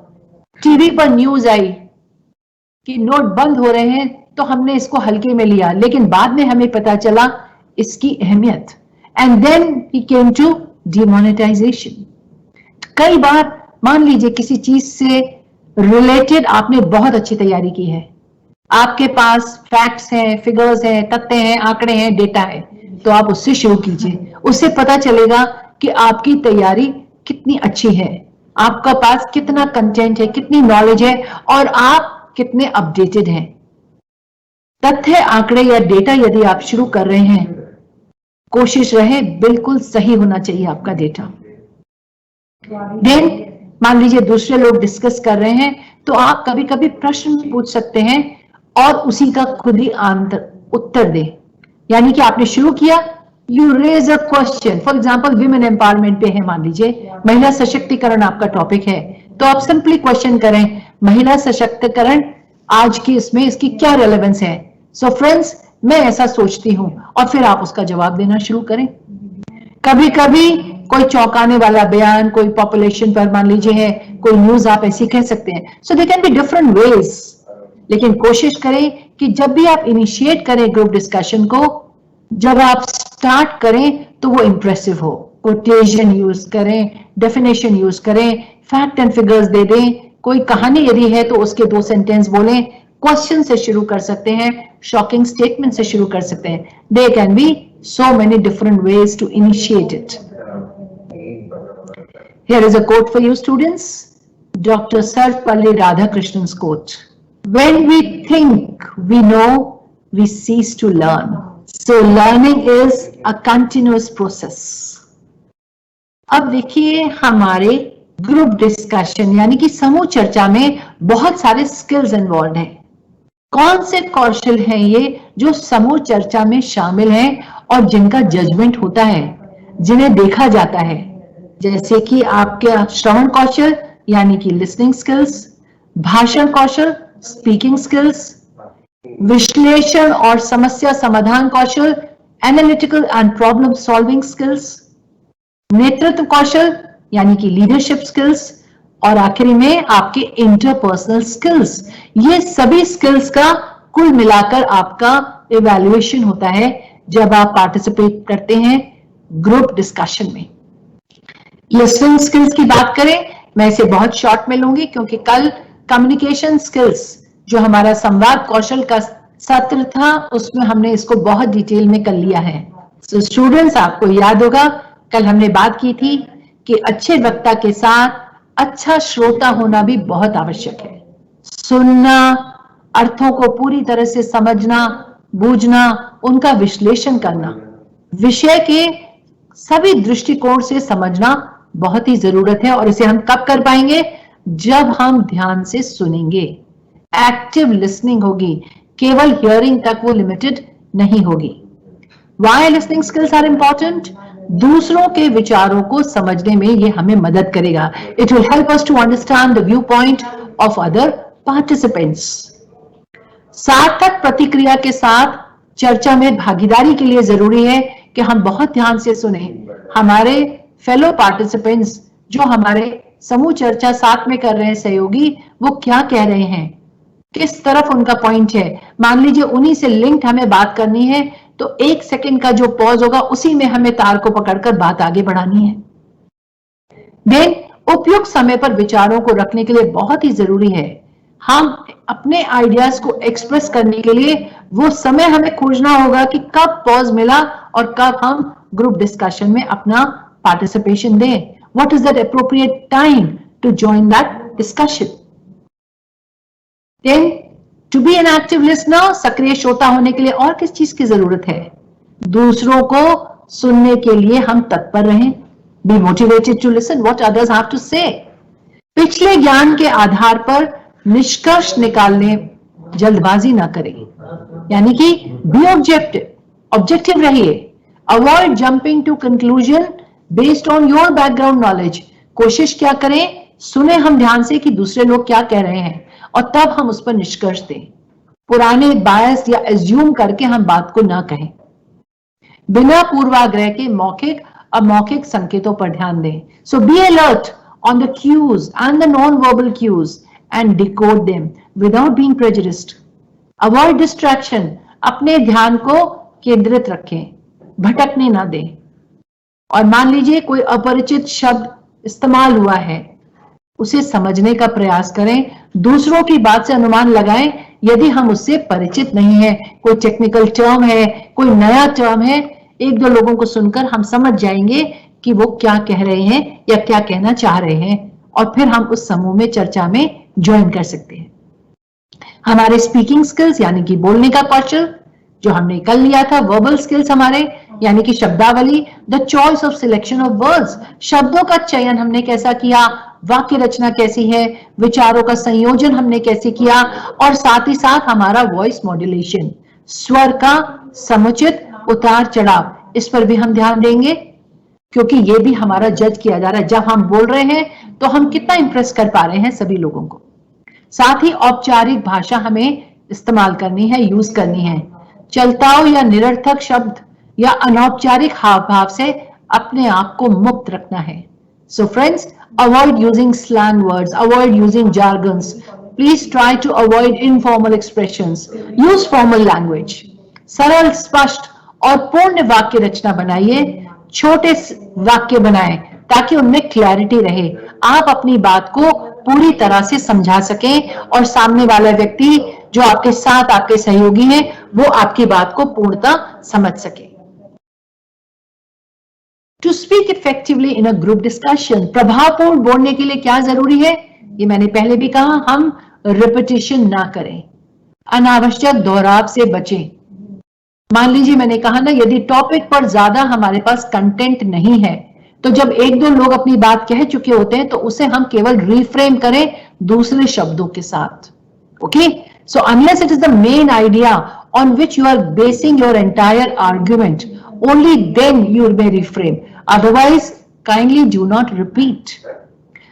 टीवी पर न्यूज आई कि नोट बंद हो रहे हैं तो हमने इसको हल्के में लिया, लेकिन बाद में हमें पता चला इसकी अहमियत. And then he came to demonetisation. कई बार मान लीजिए किसी चीज से रिलेटेड आपने बहुत अच्छी तैयारी की है, आपके पास फैक्ट्स हैं, फिगर्स हैं, तथ्य हैं, आंकड़े हैं, डेटा है, तो आप उससे शुरू कीजिए. उससे पता चलेगा कि आपकी तैयारी कितनी अच्छी है, आपका पास कितना कंटेंट है, कितनी नॉलेज है और आप कितने अपडेटेड हैं. तथ्य, आंकड़े या डेटा यदि आप शुरू कर रहे हैं, कोशिश रहे बिल्कुल सही होना चाहिए आपका डेटा. देन मान लीजिए दूसरे लोग डिस्कस कर रहे हैं, तो आप कभी कभी प्रश्न पूछ सकते हैं और उसी का खुद ही उत्तर दें. यानी कि आपने शुरू किया, you raise a question. For example women empowerment पे है, मान लीजिए महिला सशक्तिकरण आपका टॉपिक है, तो आप सिंपली क्वेश्चन करें महिला सशक्तिकरण आज की इसमें इसकी क्या रेलेवेंस है. सो फ्रेंड्स मैं ऐसा सोचती हूं, और फिर आप उसका जवाब देना शुरू करें. कभी कभी कोई चौंकाने वाला बयान, कोई पॉपुलेशन पर मान लीजिए है, कोई न्यूज आप ऐसी कह सकते हैं. So they can be different ways, लेकिन कोशिश करें कि जब भी आप इनिशिएट करें ग्रुप डिस्कशन को, जब आप स्टार्ट करें तो वो इंप्रेसिव हो. कोटेशन यूज करें, डेफिनेशन यूज करें, फैक्ट एंड फिगर्स दे दें. कोई कहानी यदि है तो उसके 2 सेंटेंस बोलें. क्वेश्चन से शुरू कर सकते हैं, शॉकिंग स्टेटमेंट से शुरू कर सकते हैं. दे can B so many different ways to initiate it. Here is a quote for you students, Dr. Sarvepalli Radhakrishnin's quote. When we think we know, we cease to learn. So learning is a continuous process. अब देखिए हमारे ग्रुप डिस्कशन यानी कि समूह चर्चा में बहुत सारे स्किल्स इन्वॉल्व हैं. कौन से कौशल हैं ये जो समूह चर्चा में शामिल हैं और जिनका जजमेंट होता है, जिन्हें देखा जाता है, जैसे कि आपके श्रवण कौशल यानी कि लिसनिंग स्किल्स, भाषण कौशल स्पीकिंग स्किल्स, विश्लेषण और समस्या समाधान कौशल analytical and problem solving skills, नेतृत्व कौशल यानी कि लीडरशिप स्किल्स, और आखिरी में आपके इंटरपर्सनल स्किल्स. ये सभी स्किल्स का कुल मिलाकर आपका इवैल्यूएशन होता है जब आप पार्टिसिपेट करते हैं ग्रुप डिस्कशन में. लिसनिंग स्किल्स की बात करें, मैं इसे बहुत शॉर्ट में लूंगी क्योंकि कल कम्युनिकेशन स्किल्स जो हमारा संवाद कौशल का सत्र था उसमें हमने इसको बहुत डिटेल में कर लिया है. सो स्टूडेंट्स आपको याद होगा कल हमने बात की थी कि अच्छे वक्ता के साथ अच्छा श्रोता होना भी बहुत आवश्यक है। सुनना, अर्थों को पूरी तरह से समझना, बूझना, उनका विश्लेषण करना, विषय के सभी दृष्टिकोण से समझना बहुत ही जरूरत है। और इसे हम कब कर पाएंगे? जब हम ध्यान से सुनेंगे, एक्टिव लिसनिंग होगी, केवल हियरिंग तक वो लिमिटेड नहीं होगी। Why listening skills are important? दूसरों के विचारों को समझने में ये हमें मदद करेगा। It will help us to understand the viewpoint of other participants. सार्थक प्रतिक्रिया के साथ चर्चा में भागीदारी के लिए जरूरी है कि हम बहुत ध्यान से सुने हमारे फेलो पार्टिसिपेंट्स, जो हमारे समूह चर्चा साथ में कर रहे हैं सहयोगी, वो क्या कह रहे हैं, किस तरफ उनका पॉइंट है। मान लीजिए उन्हीं से लिंक्ड हमें बात करनी है, तो 1 सेकंड का जो पॉज होगा उसी में हमें तार को पकड़कर बात आगे बढ़ानी है। देन उपयुक्त समय पर विचारों को रखने के लिए बहुत ही जरूरी है, हम अपने आइडियाज को एक्सप्रेस करने के लिए वो समय हमें खोजना होगा कि कब पॉज मिला और कब हम ग्रुप डिस्कशन में अपना पार्टिसिपेशन दें। What is that appropriate time to join that discussion? Then, to be an active listener, सक्रिय श्रोता होने के लिए और किस चीज की जरूरत है? दूसरों को सुनने के लिए हम तत्पर रहें। Be motivated to listen what others have to say. पिछले ज्ञान के आधार पर निष्कर्ष निकालने जल्दबाजी ना करें, यानी कि be objective रहिए। Avoid jumping to conclusion based on your background knowledge. कोशिश क्या करें, सुने हम ध्यान से कि दूसरे लोग क्या कह रहे हैं और तब हम उस पर निष्कर्ष दें। पुराने बायस या एज्यूम करके हम बात को ना कहें। बिना पूर्वाग्रह के मौखिक अमौखिक संकेतों पर ध्यान दें। So be alert on the cues and the non-verbal cues and decode them without being prejudiced. Avoid distraction. अपने ध्यान को केंद्रित रखें, भटकने ना दें। और मान लीजिए कोई अपरिचित शब्द इस्तेमाल हुआ है, उसे समझने का प्रयास करें। दूसरों की बात से अनुमान लगाएं यदि हम उससे परिचित नहीं है। कोई टेक्निकल टर्म है, कोई नया टर्म है, 1-2 लोगों को सुनकर हम समझ जाएंगे कि वो क्या कह रहे हैं या क्या कहना चाह रहे हैं, और फिर हम उस समूह में चर्चा में ज्वाइन कर सकते हैं। हमारे स्पीकिंग स्किल्स यानी कि बोलने का कौशल जो हमने कल लिया था, वर्बल स्किल्स हमारे यानी कि शब्दावली, the choice of selection of words, शब्दों का चयन हमने कैसा किया, वाक्य रचना कैसी है, विचारों का संयोजन हमने कैसे किया, और साथ ही साथ हमारा वॉइस मॉड्यूलेशन, स्वर का समुचित उतार चढ़ाव, इस पर भी हम ध्यान देंगे क्योंकि ये भी हमारा जज किया जा रहा है। जब हम बोल रहे हैं तो हम कितना इंप्रेस कर पा रहे हैं सभी लोगों को। साथ ही औपचारिक भाषा हमें इस्तेमाल करनी है, यूज करनी है। चलताऊ या निरर्थक शब्द या अनौपचारिक हाव भाव से अपने आप को मुक्त रखना है। So friends, avoid using slang words, avoid using jargons, please try to avoid informal expressions, use formal language. सरल, स्पष्ट और पूर्ण वाक्य रचना बनाइए, छोटे वाक्य बनाएं ताकि उनमें क्लैरिटी रहे, आप अपनी बात को पूरी तरह से समझा सकें और सामने वाला व्यक्ति जो आपके साथ आपके सहयोगी हैं वो आपकी बात को पूर्णतः समझ सके। To speak effectively in a group discussion, प्रभावपूर्ण बोलने के लिए क्या जरूरी है, ये मैंने पहले भी कहा, हम रिपीटिशन ना करें, अनावश्यक दोहराव से बचें। मान लीजिए मैंने कहा ना, यदि टॉपिक पर ज्यादा हमारे पास कंटेंट नहीं है तो जब 1-2 लोग अपनी बात कह चुके होते हैं तो उसे हम केवल रिफ्रेम करें दूसरे शब्दों के साथ। Okay, so unless it is the main idea on which you are basing your entire argument, only then you may reframe, otherwise kindly do not repeat.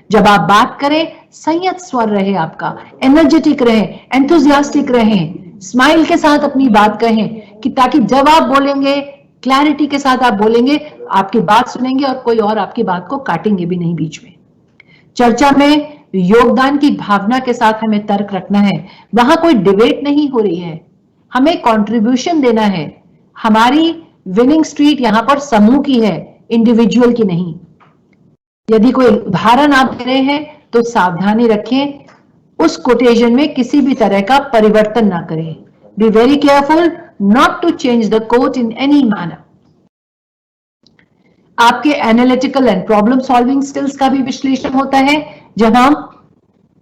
जब आप बात करें संयत स्वर रहे आपका, एनर्जेटिक रहे, एंथुजियास्टिक रहे, स्माइल के साथ अपनी बात कहें कि ताकि जब आप बोलेंगे क्लैरिटी के साथ आप बोलेंगे, आपकी बात सुनेंगे और कोई और आपकी बात को काटेंगे भी नहीं बीच में। चर्चा में योगदान की भावना के साथ हमें तर्क रखना है, वहां कोई डिबेट नहीं हो रही है, हमें कंट्रीब्यूशन देना है। हमारी विनिंग स्ट्रीट यहां पर समूह की है, इंडिविजुअल की नहीं। यदि कोई उदाहरण आप दे रहे हैं तो सावधानी रखें, उस कोटेशन में किसी भी तरह का परिवर्तन ना करें। Be very careful not to change the quote in any manner. आपके analytical and problem solving skills का भी विश्लेषण होता है जब हम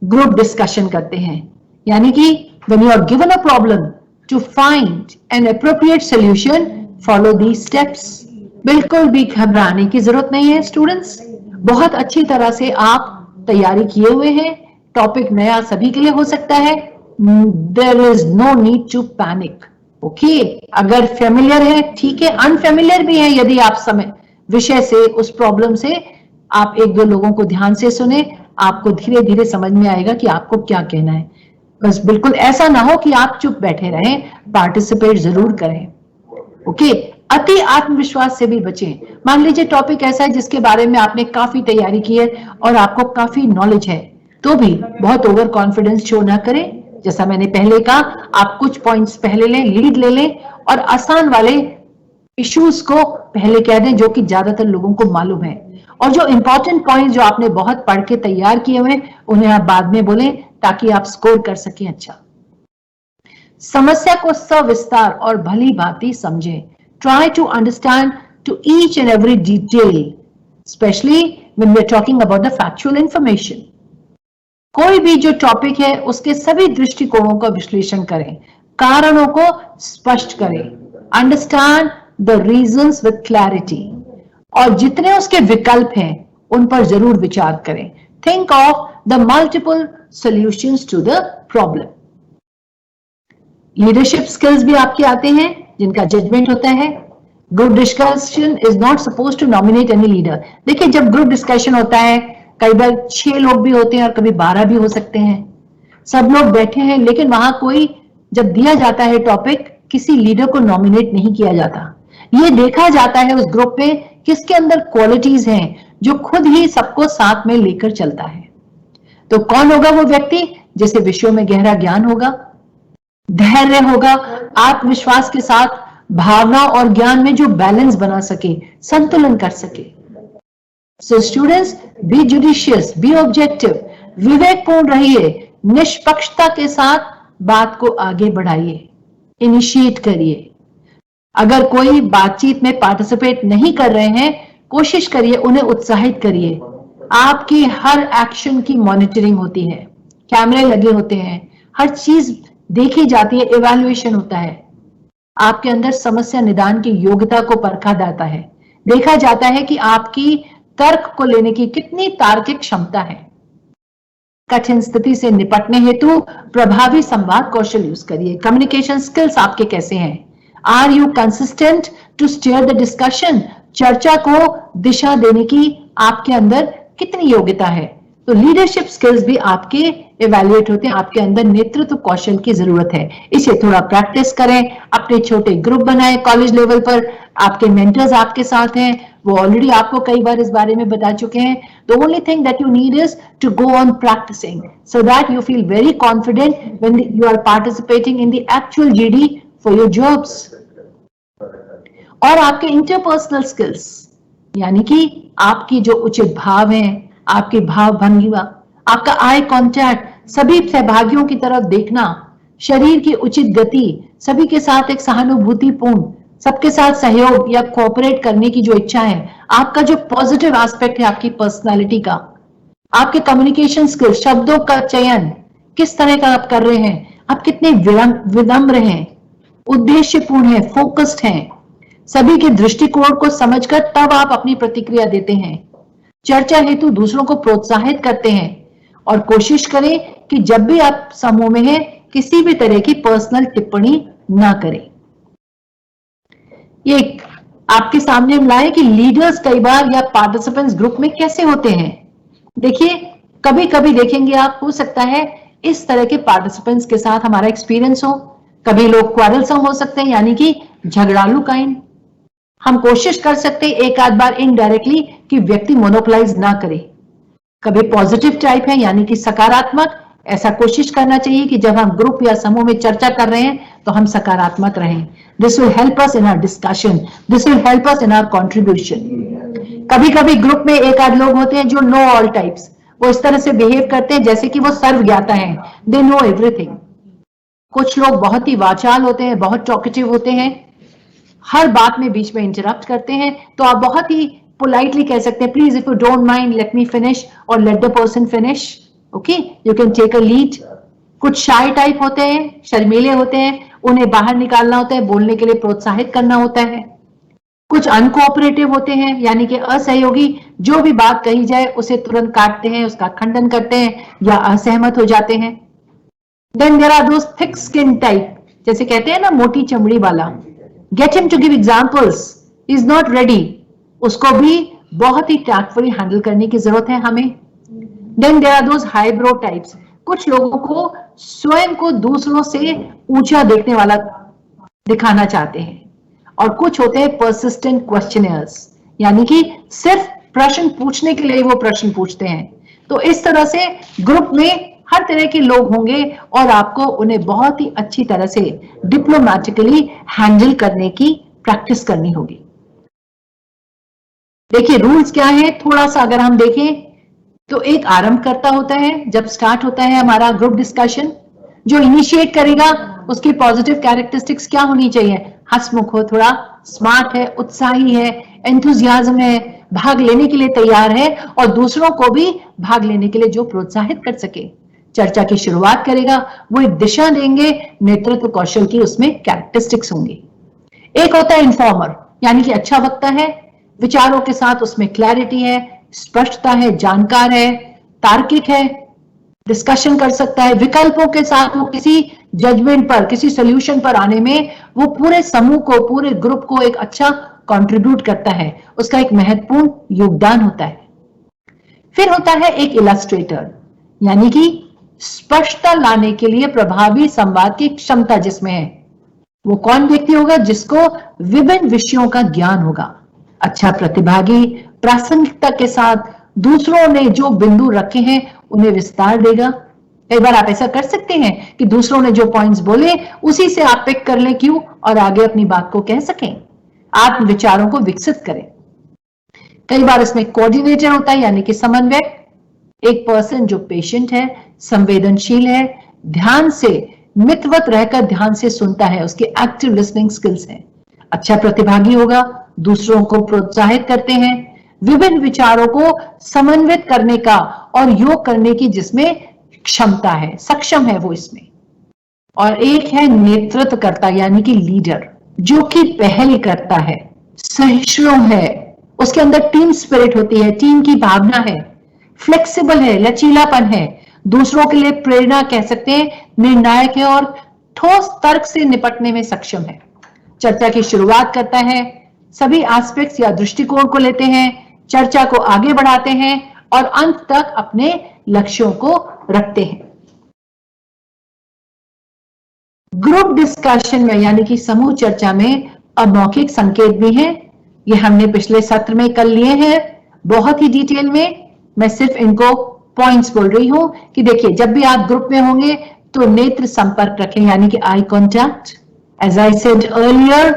ग्रुप डिस्कशन करते हैं। यानी कि when you are given a problem to find an appropriate solution, follow these steps। बिल्कुल भी घबराने की जरूरत नहीं है स्टूडेंट्स, बहुत अच्छी तरह से आप तैयारी किए हुए हैं। टॉपिक नया सभी के लिए हो सकता है, there is no need to panic। Okay, अगर फेमिलियर है ठीक है, अनफेमिलियर भी है, यदि आप समय विषय से उस प्रॉब्लम से आप एक दो लोगों को ध्यान से सुने, आपको धीरे धीरे समझ में आएगा कि आपको क्या कहना है। बस बिल्कुल ऐसा ना हो कि आप चुप बैठे रहें, पार्टिसिपेट जरूर करें। ओके, अति आत्मविश्वास से भी बचें। मान लीजिए टॉपिक ऐसा है जिसके बारे में आपने काफी तैयारी की है और आपको काफी नॉलेज है, तो भी बहुत ओवर कॉन्फिडेंस शो ना करें। जैसा मैंने पहले कहा, आप कुछ पॉइंट्स पहले लें, लीड ले लें और आसान वाले इश्यूज को पहले कह दें जो कि ज्यादातर लोगों को मालूम है, और जो इंपॉर्टेंट पॉइंट जो आपने बहुत पढ़ के तैयार किए हुए उन्हें आप बाद में बोलें ताकि आप स्कोर कर सकें अच्छा। समस्या को सविस्तार और भली भांति समझें। Try to understand to each and every detail, specially when we are talking about the factual information. कोई भी जो टॉपिक है उसके सभी दृष्टिकोणों का विश्लेषण करें, कारणों को स्पष्ट करें, understand the reasons with clarity, और जितने उसके विकल्प हैं उन पर जरूर विचार करें। Think of the multiple solutions to the problem. Leadership skills भी आपके आते हैं जिनका जजमेंट होता है। Group discussion is not suppose to nominate any leader. देखिए, जब ग्रुप डिस्कशन होता है कई बार 6 लोग भी होते हैं और कभी 12 भी हो सकते हैं, सब लोग बैठे हैं, लेकिन वहां कोई जब दिया जाता है टॉपिक, किसी लीडर को नॉमिनेट नहीं किया जाता। ये देखा जाता है उस ग्रुप में किसके अंदर क्वालिटीज हैं जो खुद ही सबको साथ में लेकर चलता है। तो कौन होगा वो व्यक्ति? जिसे विषयों में गहरा ज्ञान होगा, धैर्य होगा, आत्मविश्वास के साथ भावना और ज्ञान में जो बैलेंस बना सके, संतुलन कर सके। So students, be judicious, be objective, विवेकपूर्ण रहिए, निष्पक्षता के साथ बात को आगे बढ़ाइए, इनिशिएट करिए। अगर कोई बातचीत में पार्टिसिपेट नहीं कर रहे हैं, कोशिश करिए उन्हें उत्साहित करिए। आपकी हर एक्शन की मॉनिटरिंग होती है, कैमरे लगे होते हैं, हर चीज देखी जाती है, इवैल्यूएशन होता है। आपके अंदर समस्या निदान की योग्यता को परखा जाता है, देखा जाता है कि आपकी तर्क को लेने की कितनी तार्किक क्षमता है। कठिन स्थिति से निपटने हेतु प्रभावी संवाद कौशल यूज करिए। कम्युनिकेशन स्किल्स आपके कैसे हैं? Are you consistent to steer the discussion? चर्चा को दिशा देने की आपके अंदर कितनी योग्यता है? तो लीडरशिप स्किल्स भी आपके इवैल्यूएट होते हैं। आपके अंदर नेतृत्व कौशल की जरूरत है, इसे थोड़ा प्रैक्टिस करें, अपने छोटे ग्रुप बनाएं। कॉलेज लेवल पर आपके मेंटर्स आपके साथ हैं, वो ऑलरेडी आपको कई बार इस बारे में बता चुके हैं। The only thing that you need is to go on practising so that you feel very confident when you are participating in the actual GD for your jobs. और आपके इंटरपर्सनल स्किल्स, यानी कि आपकी जो उचित भाव हैं, आपकी भाव भंगिमा, आपका आई कांटेक्ट, सभी सहभागियों की तरफ देखना, शरीर की उचित गति, सभी के साथ एक सहानुभूतिपूर्ण, सबके साथ सहयोग या कोऑपरेट करने की जो इच्छा है, आपका जो पॉजिटिव एस्पेक्ट है आपकी पर्सनालिटी का, आपके कम्युनिकेशन स्किल्स, शब्दों का चयन किस तरह का आप कर रहे हैं, आप कितने विनम्र हैं, उद्देश्यपूर्ण हैं, फोकस्ड हैं, सभी के दृष्टिकोण को समझकर तब आप अपनी प्रतिक्रिया देते हैं। चर्चा हेतु दूसरों को प्रोत्साहित करते हैं और कोशिश करें कि जब भी आप समूह में हैं किसी भी तरह की पर्सनल टिप्पणी ना करें। ये आपके सामने हम लाए कि लीडर्स कई बार या पार्टिसिपेंट्स ग्रुप में कैसे होते हैं। देखिए, कभी कभी देखेंगे आप, हो सकता है इस तरह के पार्टिसिपेंट्स के साथ हमारा एक्सपीरियंस हो। कभी लोग क्वारलसम हो सकते हैं, यानी कि झगड़ालू काइंड। हम कोशिश कर सकते हैं एक आध बार इनडायरेक्टली कि व्यक्ति मोनोपोलाइज ना करे। कभी पॉजिटिव टाइप है, यानी कि सकारात्मक। ऐसा कोशिश करना चाहिए कि जब हम ग्रुप या समूह में चर्चा कर रहे हैं तो हम सकारात्मक रहें। This will help us in our discussion, this will help us in our contribution. कभी कभी ग्रुप में एक आध लोग होते हैं जो नो ऑल टाइप्स, वो इस तरह से बिहेव करते हैं जैसे कि वो सर्व ज्ञाता है, दे नो एवरीथिंग। कुछ लोग बहुत ही वाचाल होते हैं, बहुत टॉकेटिव होते हैं, हर बात में बीच में इंटरप्ट करते हैं, तो आप बहुत ही पोलाइटली कह सकते हैं, please if you don't mind let me finish, और let the person finish. Okay, you can take a lead. कुछ शाय टाइप होते हैं, शर्मीले होते हैं, उन्हें बाहर निकालना होता है, बोलने के लिए प्रोत्साहित करना होता है. कुछ अनकोऑपरेटिव होते हैं, यानी कि असहयोगी, जो भी बात कही जाए उसे तुरंत काटते हैं, उसका खंडन करते हैं या असहमत हो जाते हैं. Then there are those thick skin type, जैसे कहते हैं ना मोटी चमड़ी वाला. Get him to give examples, is not ready. उसको भी बहुत ही टैक्टफुली हैंडल करने की जरूरत है हमें. Then there are those highbrow types, कुछ लोगों को स्वयं को दूसरों से ऊंचा देखने वाला दिखाना चाहते हैं. और कुछ होते हैं परसिस्टेंट क्वेश्चनर्स, यानी कि सिर्फ प्रश्न पूछने के लिए वो प्रश्न पूछते हैं. तो इस तरह से ग्रुप में हर तरह के लोग होंगे और आपको उन्हें बहुत ही अच्छी तरह से डिप्लोमेटिकली हैंडल करने की प्रैक्टिस करनी होगी. देखिए रूल्स क्या है, थोड़ा सा अगर हम देखें तो एक आरंभकर्ता होता है जब स्टार्ट होता है हमारा ग्रुप डिस्कशन. जो इनिशिएट करेगा उसकी पॉजिटिव कैरेक्टरिस्टिक्स क्या होनी चाहिए, हंसमुख हो, थोड़ा स्मार्ट है, उत्साही है, एंथुजियाज्म है, भाग लेने के लिए तैयार है और दूसरों को भी भाग लेने के लिए जो प्रोत्साहित कर सके. चर्चा की शुरुआत करेगा, वो एक दिशा देंगे, नेतृत्व कौशल की उसमें कैरेक्टरिस्टिक्स होंगी. एक होता है इन्फॉर्मर, यानी कि अच्छा वक्ता है, विचारों के साथ उसमें क्लैरिटी है, स्पष्टता है, जानकार है, तार्किक है, डिस्कशन कर सकता है, विकल्पों के साथ वो किसी जजमेंट पर, किसी सोल्यूशन पर आने में वो पूरे समूह को, पूरे ग्रुप को एक अच्छा कंट्रीब्यूट करता है, उसका एक महत्वपूर्ण योगदान होता है. फिर होता है एक इलस्ट्रेटर, यानी कि स्पष्टता लाने के लिए प्रभावी संवाद की क्षमता जिसमें है. वो कौन व्यक्ति होगा, जिसको विभिन्न विषयों का ज्ञान होगा. अच्छा प्रतिभागी प्रासंगिकता के साथ दूसरों ने जो बिंदु रखे हैं उन्हें विस्तार देगा. कई बार आप ऐसा कर सकते हैं कि दूसरों ने जो पॉइंट्स बोले उसी से आप पिक कर लें क्यों, और आगे अपनी बात को कह सकें, आत्म विचारों को विकसित करें. कई बार इसमें कोऑर्डिनेटर होता है, यानी कि समन्वयक, एक पर्सन जो पेशेंट है, संवेदनशील है, ध्यान से मितवत रहकर ध्यान से सुनता है, उसके एक्टिव लिसनिंग स्किल्स हैं. अच्छा प्रतिभागी होगा, दूसरों को प्रोत्साहित करते हैं, विभिन्न विचारों को समन्वित करने का और योग करने की जिसमें क्षमता है, सक्षम है वो इसमें. और एक है नेतृत्व करता, यानी कि लीडर, जो कि पहल करता है, सहिष्णु है, उसके अंदर टीम स्पिरिट होती है, टीम की भावना है, फ्लेक्सिबल है, लचीलापन है, दूसरों के लिए प्रेरणा कह सकते हैं, निर्णायक है और ठोस तर्क से निपटने में सक्षम है. चर्चा की शुरुआत करता है, सभी एस्पेक्ट्स या दृष्टिकोण को लेते हैं, चर्चा को आगे बढ़ाते हैं और अंत तक अपने लक्ष्यों को रखते हैं. ग्रुप डिस्कशन में, यानी कि समूह चर्चा में अमौखिक संकेत भी हैं. ये हमने पिछले सत्र में कर लिए हैं बहुत ही डिटेल में. मैं सिर्फ इनको पॉइंट्स बोल रही हूं कि देखिए, जब भी आप ग्रुप में होंगे तो नेत्र संपर्क रखें, यानी कि eye contact. As I said earlier,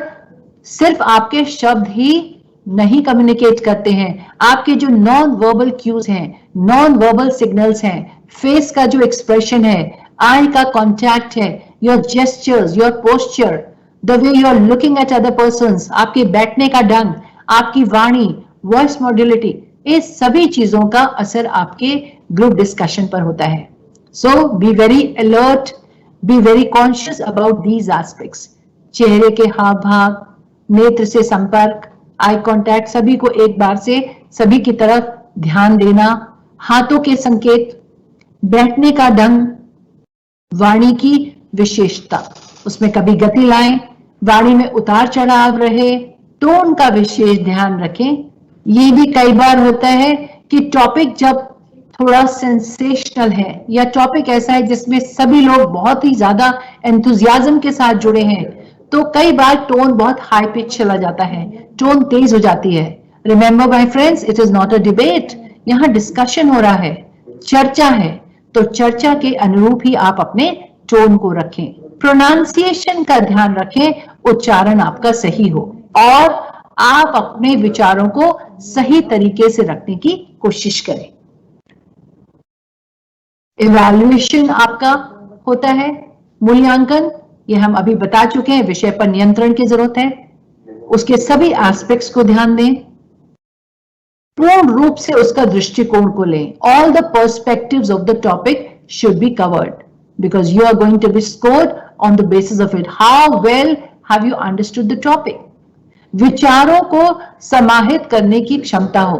सिर्फ आपके शब्द ही नहीं कम्युनिकेट करते हैं, आपके जो नॉन वर्बल क्यूज हैं, नॉन वर्बल सिग्नल्स हैं, फेस का जो एक्सप्रेशन है, आई का कॉन्टैक्ट है, your gestures, your posture, the way you are looking at other persons, आपके बैठने का ढंग, आपकी वाणी, वॉइस मॉड्यूलिटी, इस सभी चीजों का असर आपके ग्रुप डिस्कशन पर होता है. So be very alert, be very conscious about these aspects. चेहरे के हाव भाव, नेत्र से संपर्क, आई कांटेक्ट, सभी को एक बार से सभी की तरफ ध्यान देना, हाथों के संकेत, बैठने का ढंग, वाणी की विशेषता, उसमें कभी गति लाएं, वाणी में उतार चढ़ाव रहे, टोन का विशेष ध्यान रखें. ये भी कई बार होता है कि टॉपिक जब थोड़ा सेंसेशनल है या टॉपिक ऐसा है जिसमें सभी लोग बहुत ही ज्यादा एंथुजियाज्म के साथ जुड़े हैं, तो कई बार टोन बहुत हाई पिच चला जाता है, टोन तेज हो जाती है. Remember my friends, it is not a debate, यहाँ डिस्कशन हो रहा है, चर्चा है, तो चर्चा के अनुरूप ही आप अपने टोन को रखें. प्रोनाउंसिएशन का ध्यान रखें, उच्चारण आपका सही हो और आप अपने विचारों को सही तरीके से रखने की कोशिश करें. इवैल्यूएशन आपका होता है, मूल्यांकन, ये हम अभी बता चुके हैं, विषय पर नियंत्रण की जरूरत है, उसके सभी एस्पेक्ट्स को ध्यान दें. पूर्ण रूप से उसका दृष्टिकोण को लें. All the perspectives of the topic should be covered because you are going to be scored on the basis of it. How well have you understood the topic? विचारों को समाहित करने की क्षमता हो.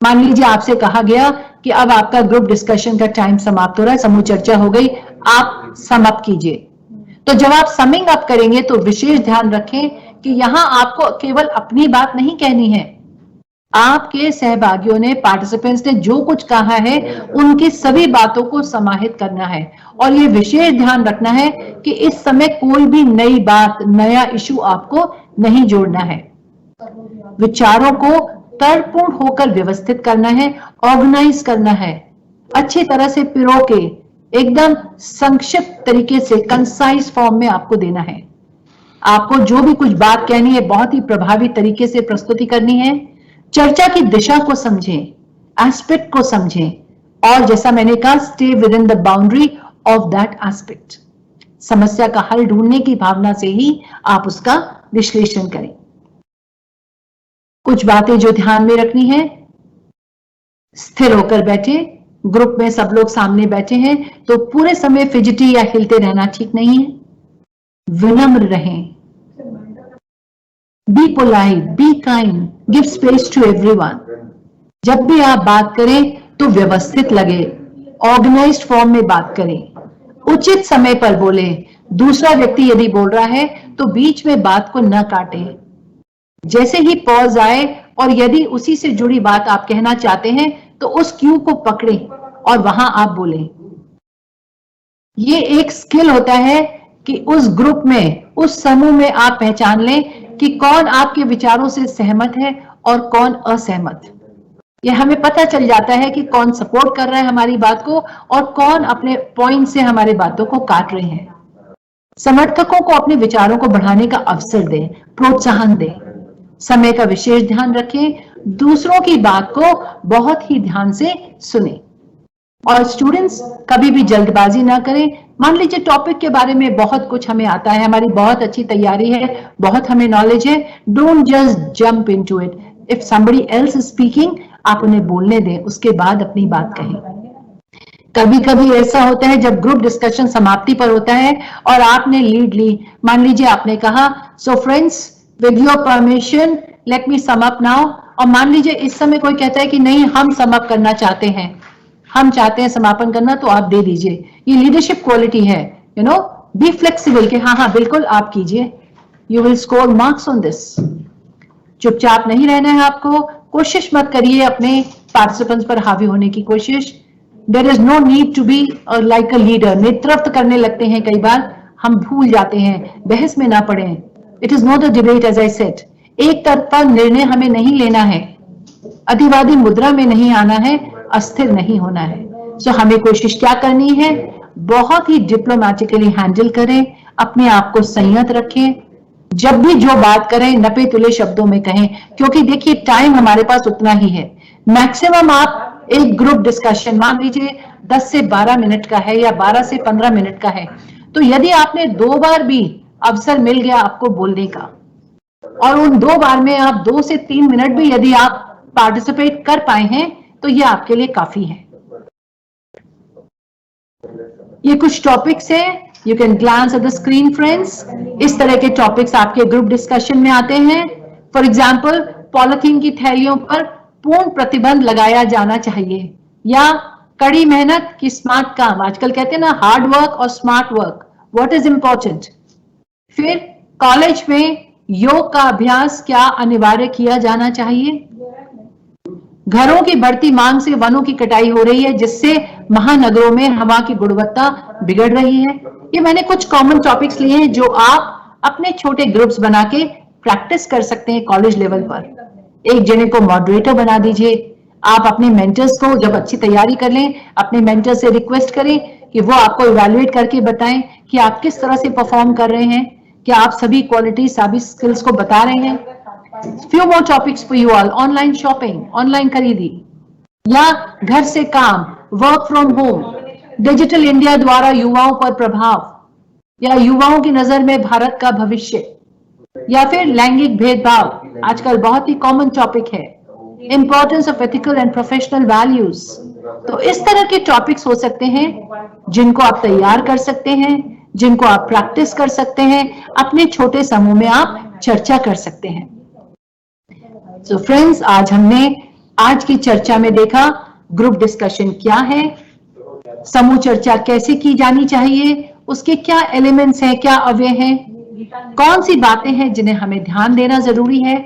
मान लीजिए आपसे कहा गया कि अब आपका ग्रुप डिस्कशन का टाइम समाप्त हो रहा है, समूह चर्चा हो गई, आप सम अप कीजिए. तो जब आप समिंग अप करेंगे तो विशेष ध्यान रखें कि यहां आपको केवल अपनी बात नहीं कहनी है. आपके सहभागियों ने, पार्टिसिपेंट्स ने जो कुछ कहा है उनकी सभी बातों को समाहित करना है. और ये विशेष ध्यान रखना है कि इस समय कोई भी नई बात, नया इशू आपको नहीं जोड़ना है. विचारों को तर्कपूर्ण होकर व्यवस्थित करना है, ऑर्गेनाइज करना है, अच्छी तरह से पिरो के एकदम संक्षिप्त तरीके से कंसाइज फॉर्म में आपको देना है. आपको जो भी कुछ बात कहनी है बहुत ही प्रभावी तरीके से प्रस्तुति करनी है. चर्चा की दिशा को समझें, एस्पेक्ट को समझें और जैसा मैंने कहा stay with in the boundary of that aspect. समस्या का हल ढूंढने की भावना से ही आप उसका विश्लेषण करें. कुछ बातें जो ध्यान में रखनी है, स्थिर होकर बैठे. ग्रुप में सब लोग सामने बैठे हैं तो पूरे समय फिजिटी या हिलते रहना ठीक नहीं है. विनम्र रहें. Be polite, be kind, give space to everyone. जब भी आप बात करें तो व्यवस्थित लगे, ऑर्गेनाइज्ड फॉर्म में बात करें, उचित समय पर बोले. दूसरा व्यक्ति यदि बोल रहा है तो बीच में बात को न काटे. जैसे ही पॉज आए और यदि उसी से जुड़ी बात आप कहना चाहते हैं तो उस क्यू को पकड़ें और वहां आप बोलें. ये एक स्किल होता है कि उस ग्रुप में, उस समूह में आप पहचान लें कि कौन आपके विचारों से सहमत है और कौन असहमत. ये हमें पता चल जाता है कि कौन सपोर्ट कर रहा है हमारी बात को और कौन अपने पॉइंट से हमारी बातों को काट रहे हैं. समर्थकों को अपने विचारों को बढ़ाने का अवसर दें, प्रोत्साहन दें. समय का विशेष ध्यान रखें. दूसरों की बात को बहुत ही ध्यान से सुने. और स्टूडेंट्स कभी भी जल्दबाजी ना करें. मान लीजिए टॉपिक के बारे में बहुत कुछ हमें आता है, हमारी बहुत अच्छी तैयारी है, बहुत हमें नॉलेज है. Don't just jump into it. If somebody else is speaking, आप उन्हें बोलने दें, उसके बाद अपनी बात कहें. कभी कभी ऐसा होता है जब ग्रुप डिस्कशन समाप्ति पर होता है और आपने लीड ली. मान लीजिए आपने कहा so friends with your permission let me sum up now. और मान लीजिए इस समय कोई कहता है कि नहीं हम सम अप करना चाहते हैं, हम चाहते हैं समापन करना, तो आप दे दीजिए. ये लीडरशिप क्वालिटी है. यू नो, बी फ्लेक्सिबल कि हाँ बिल्कुल आप कीजिए. You will score marks on this. चुपचाप नहीं रहना है आपको. कोशिश मत करिए अपने पार्टिसिपेंट्स पर हावी होने की कोशिश. There is no need to be like a leader. नेतृत्व करने लगते हैं कई बार, हम भूल जाते हैं. बहस में ना पड़े. It is not a debate as I said. एक तरफा निर्णय हमें नहीं लेना है, अधिवादी मुद्रा में नहीं आना है, अस्थिर नहीं होना है. सो हमें कोशिश क्या करनी है, बहुत ही डिप्लोमेटिकली हैंडल करें, अपने आप को संयत रखें. जब भी जो बात करें नपे तुले शब्दों में कहें, क्योंकि देखिए टाइम हमारे पास उतना ही है. मैक्सिमम आप एक ग्रुप डिस्कशन मान लीजिए 10 से 12 मिनट का है या 12 से 15 मिनट का है, तो यदि आपने 2 बार भी अवसर मिल गया आपको बोलने का और उन 2 बार में आप 2 से 3 मिनट भी यदि आप पार्टिसिपेट कर पाए हैं तो ये आपके लिए काफी है. ये कुछ टॉपिक्स है. You can glance at the screen friends. इस तरह के टॉपिक्स आपके ग्रुप डिस्कशन में आते हैं. फॉर एग्जाम्पल पॉलिथीन की थैलियों पर पूर्ण प्रतिबंध लगाया जाना चाहिए, या कड़ी मेहनत की स्मार्ट काम. आजकल कहते हैं ना हार्ड वर्क और smart work, what is important. फिर कॉलेज में योग का अभ्यास क्या अनिवार्य किया जाना चाहिए. घरों की बढ़ती मांग से वनों की कटाई हो रही है जिससे महानगरों में हवा की गुणवत्ता बिगड़ रही है. ये मैंने कुछ कॉमन टॉपिक्स लिए हैं जो आप अपने छोटे ग्रुप्स बना के प्रैक्टिस कर सकते हैं कॉलेज लेवल पर. एक जने को मॉडरेटर बना दीजिए. आप अपने मेंटर्स को जब अच्छी तैयारी कर लें, अपने मेंटर से रिक्वेस्ट करें कि वो आपको इवैल्यूएट करके बताएं कि आप किस तरह से परफॉर्म कर रहे हैं, क्या आप सभी क्वालिटी, सभी स्किल्स को बता रहे हैं. Few more topics for you all. Online shopping, online खरीदी या घर से काम, work from home, digital India द्वारा युवाओं पर प्रभाव, या युवाओं की नजर में भारत का भविष्य, या फिर लैंगिक भेदभाव आजकल बहुत ही कॉमन टॉपिक है. Importance of ethical and professional values. तो इस तरह के टॉपिक्स हो सकते हैं जिनको आप तैयार कर सकते हैं, जिनको आप प्रैक्टिस कर सकते हैं, अपने छोटे समूह में आप चर्चा कर सकते हैं। सो फ्रेंड्स, आज हमने आज की चर्चा में देखा ग्रुप डिस्कशन क्या है, समूह चर्चा कैसे की जानी चाहिए, उसके क्या एलिमेंट्स हैं, क्या अवयव हैं, कौन सी बातें हैं जिन्हें हमें ध्यान देना जरूरी है।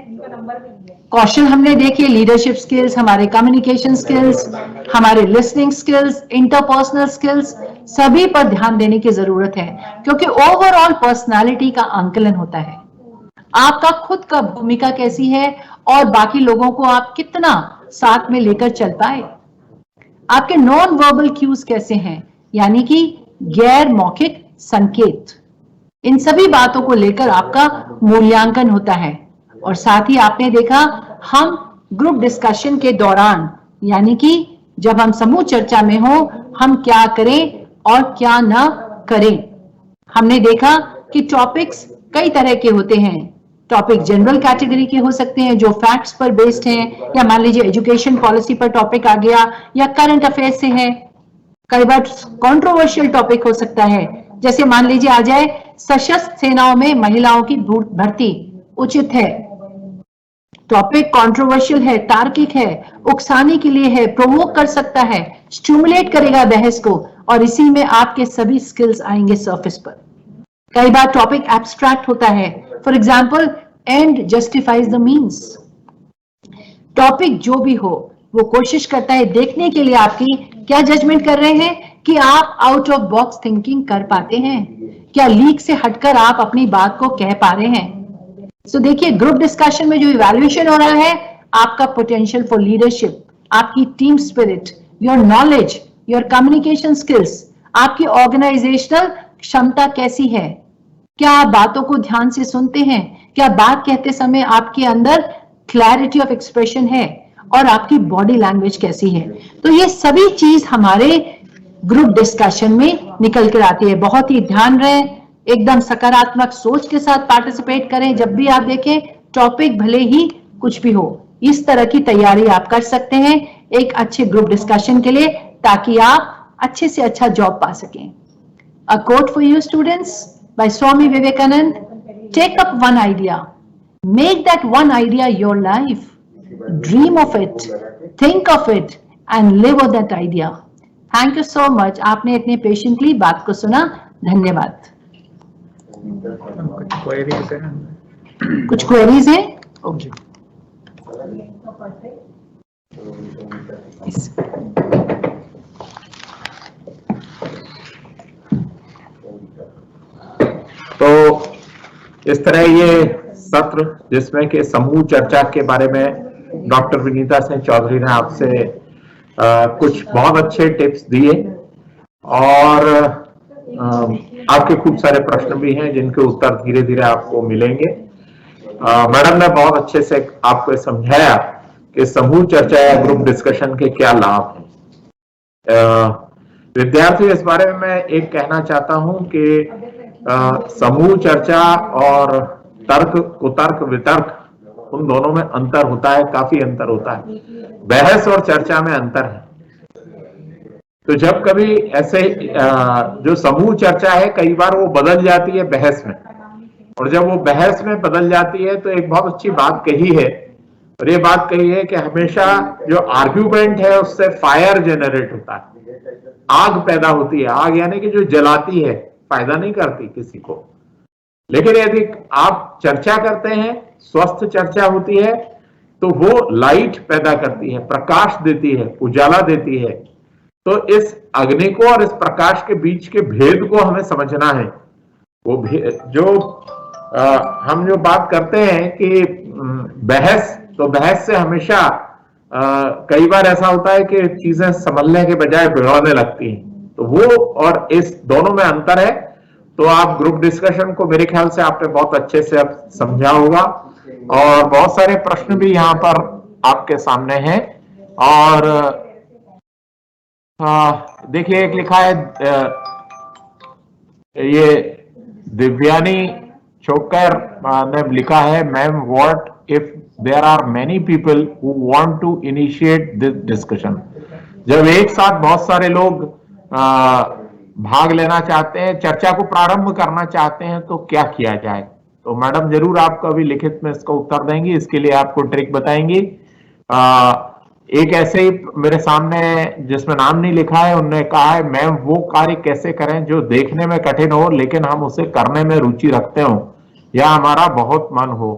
कौशल हमने देखे, लीडरशिप स्किल्स, हमारे कम्युनिकेशन स्किल्स, हमारे लिसनिंग स्किल्स, इंटरपर्सनल स्किल्स, सभी पर ध्यान देने की जरूरत है, क्योंकि ओवरऑल पर्सनालिटी का आंकलन होता है। आपका खुद का भूमिका कैसी है और बाकी लोगों को आप कितना साथ में लेकर चल पाए। आपके नॉन वर्बल क्यूज कैसे हैं, यानी कि गैर मौखिक संकेत। इन सभी बातों को लेकर आपका मूल्यांकन होता है। और साथ ही आपने देखा हम ग्रुप डिस्कशन के दौरान, यानी कि जब हम समूह चर्चा में हो, हम क्या करें और क्या ना करें। हमने देखा कि टॉपिक्स कई तरह के होते हैं। टॉपिक जनरल कैटेगरी के हो सकते हैं जो फैक्ट्स पर बेस्ड हैं, या मान लीजिए एजुकेशन पॉलिसी पर टॉपिक आ गया, या करंट अफेयर से है। कई बार कंट्रोवर्शियल टॉपिक हो सकता है, जैसे मान लीजिए आ जाए सशस्त्र सेनाओं में महिलाओं की भर्ती उचित है। टॉपिक कंट्रोवर्शियल है, तार्किक है, उकसाने के लिए है, प्रोवोक कर सकता है, स्टिमुलेट करेगा बहस को, और इसी में आपके सभी स्किल्स आएंगे सरफेस पर। कई बार टॉपिक एब्स्ट्रैक्ट होता है, for example and justifies the means. Topic जो भी हो वो कोशिश करता है देखने के लिए आपकी क्या जजमेंट कर रहे हैं कि आप आउट ऑफ बॉक्स थिंकिंग कर पाते हैं, क्या लीक से हटकर आप अपनी बात को कह पा रहे हैं। सो देखिए, ग्रुप डिस्कशन में जो इवैल्यूएशन हो रहा है, आपका पोटेंशियल फॉर लीडरशिप, आपकी team spirit, your knowledge, your communication skills, आपकी ऑर्गेनाइजेशनल क्षमता कैसी है, क्या आप बातों को ध्यान से सुनते हैं, क्या बात कहते समय आपके अंदर क्लैरिटी ऑफ एक्सप्रेशन है, और आपकी बॉडी लैंग्वेज कैसी है। तो ये सभी चीज हमारे ग्रुप डिस्कशन में निकल कर आती है। बहुत ही ध्यान रहे, एकदम सकारात्मक सोच के साथ पार्टिसिपेट करें। जब भी आप देखें टॉपिक भले ही कुछ भी हो, इस तरह की तैयारी आप कर सकते हैं एक अच्छे ग्रुप डिस्कशन के लिए, ताकि आप अच्छे से अच्छा जॉब पा सकें। A quote for you students by Swami Vivekananda: take up one idea, make that one idea your life, dream of it, think of it and live of that idea. Thank you so much, आपने इतने पेशेंटली बात को सुना, धन्यवाद। कुछ क्वेरीज हैं? ओके। तो इस तरह ये सत्र, जिसमें कि समूह चर्चा के बारे में डॉक्टर विनीता सिंह चौधरी ने आपसे कुछ बहुत अच्छे टिप्स दिए, और आपके खूब सारे प्रश्न भी हैं जिनके उत्तर धीरे धीरे आपको मिलेंगे। मैडम ने बहुत अच्छे से आपको समझाया कि समूह चर्चा या ग्रुप डिस्कशन के क्या लाभ हैं। विद्यार्थी, इस बारे में मैं एक कहना चाहता हूं कि समूह चर्चा और तर्क कुतर्क वितर्क, उन दोनों में अंतर होता है, काफी अंतर होता है। बहस और चर्चा में अंतर है। तो जब कभी ऐसे जो समूह चर्चा है, कई बार वो बदल जाती है बहस में, और जब वो बहस में बदल जाती है तो एक बहुत अच्छी बात कही है, और ये बात कही है कि हमेशा जो आर्ग्यूमेंट है उससे फायर जनरेट होता है, आग पैदा होती है। आग यानी कि जो जलाती है, फायदा नहीं करती किसी को। लेकिन यदि आप चर्चा करते हैं, स्वस्थ चर्चा होती है, तो वो लाइट पैदा करती है, प्रकाश देती है, उजाला देती है। तो इस अग्नि को और इस प्रकाश के बीच के भेद को हमें समझना है। वो जो हम जो बात करते हैं कि बहस, तो बहस से हमेशा कई बार ऐसा होता है कि चीजें संभलने के बजाय बिगड़ने लगती हैं। तो वो और इस दोनों में अंतर है। तो आप ग्रुप डिस्कशन को मेरे ख्याल से आपने बहुत अच्छे से अब समझा होगा, और बहुत सारे प्रश्न भी यहाँ पर आपके सामने हैं। और देखिए, एक लिखा है, ये दिव्यानी छोकर ने लिखा है, ma'am what if there are many people who want to initiate this discussion. जब एक साथ बहुत सारे लोग भाग लेना चाहते हैं, चर्चा को प्रारंभ करना चाहते हैं, तो क्या किया जाए? तो मैडम जरूर आपको अभी लिखित में इसका उत्तर देंगी, इसके लिए आपको ट्रिक बताएंगी। एक ऐसे ही मेरे सामने जिसमें नाम नहीं लिखा है, उन्होंने कहा है मैम वो कार्य कैसे करें जो देखने में कठिन हो लेकिन हम उसे करने में रुचि रखते हो या हमारा बहुत मन हो।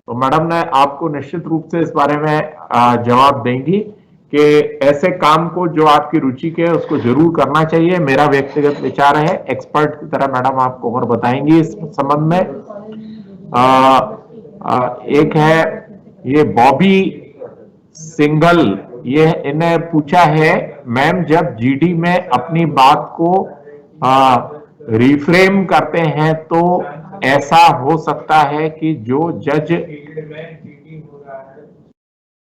तो मैडम ने आपको निश्चित रूप से इस बारे में जवाब देंगी कि ऐसे काम को जो आपकी रुचि के है उसको जरूर करना चाहिए। मेरा व्यक्तिगत विचार है, एक्सपर्ट की तरह मैडम आपको और बताएंगी इस संबंध में। एक है ये बॉबी सिंगल, ये इन्हें पूछा है मैम जब जीडी में अपनी बात को रिफ्रेम करते हैं तो ऐसा हो सकता है कि जो जज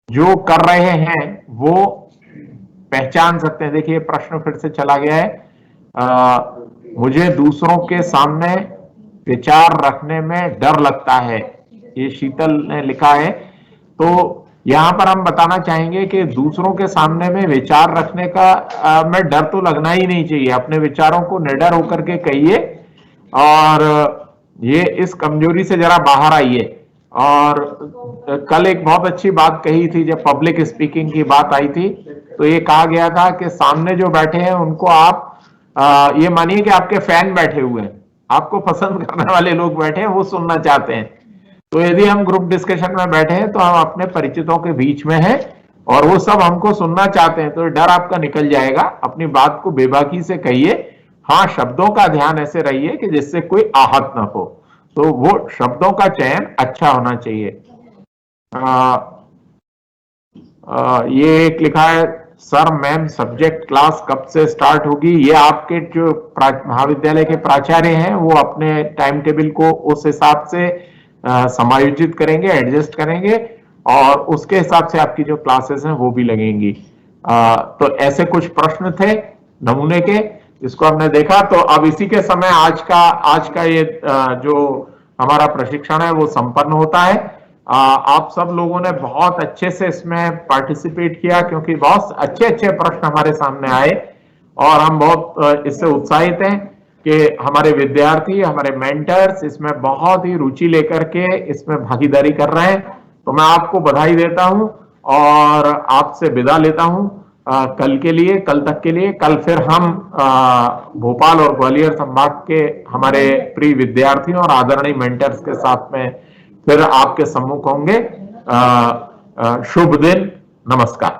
जो कर रहे हैं वो पहचान सकते हैं। देखिए प्रश्न फिर से चला गया है। मुझे दूसरों के सामने विचार रखने में डर लगता है, ये शीतल ने लिखा है। तो यहां पर हम बताना चाहेंगे कि दूसरों के सामने में विचार रखने का में डर तो लगना ही नहीं चाहिए। अपने विचारों को निडर होकर के कहिए और ये इस कमजोरी से जरा बाहर आइए। और कल एक बहुत अच्छी बात कही थी, जब पब्लिक स्पीकिंग की बात आई थी तो ये कहा गया था कि सामने जो बैठे हैं उनको आप ये मानिए कि आपके फैन बैठे हुए हैं, आपको पसंद करने वाले लोग बैठे हैं, वो सुनना चाहते हैं। तो यदि हम ग्रुप डिस्कशन में बैठे हैं तो हम अपने परिचितों के बीच में हैं और वो सब हमको सुनना चाहते हैं, तो डर आपका निकल जाएगा। अपनी बात को बेबाकी से कहिए। हाँ, शब्दों का ध्यान ऐसे रहिए कि जिससे कोई आहत ना हो, तो वो शब्दों का चयन अच्छा होना चाहिए। ये एक लिखा है सर मैम सब्जेक्ट क्लास कब से स्टार्ट होगी? ये आपके जो महाविद्यालय के प्राचार्य हैं वो अपने टाइम टेबल को उस हिसाब से समायोजित करेंगे, एडजस्ट करेंगे और उसके हिसाब से आपकी जो क्लासेस हैं वो भी लगेंगी। तो ऐसे कुछ प्रश्न थे नमूने के, इसको हमने देखा। तो अब इसी के समय आज का ये जो हमारा प्रशिक्षण है वो संपन्न होता है। आप सब लोगों ने बहुत अच्छे से इसमें पार्टिसिपेट किया, क्योंकि बहुत अच्छे अच्छे प्रश्न हमारे सामने आए और हम बहुत इससे उत्साहित हैं कि हमारे विद्यार्थी, हमारे मेंटर्स इसमें बहुत ही रुचि लेकर के इसमें भागीदारी कर रहे हैं। तो मैं आपको बधाई देता हूं और आपसे विदा लेता हूं कल के लिए, कल तक के लिए। कल फिर हम भोपाल और ग्वालियर संभाग के हमारे प्रिय विद्यार्थियों और आदरणीय मेंटर्स के साथ में फिर आपके सम्मुख होंगे। शुभ दिन, नमस्कार।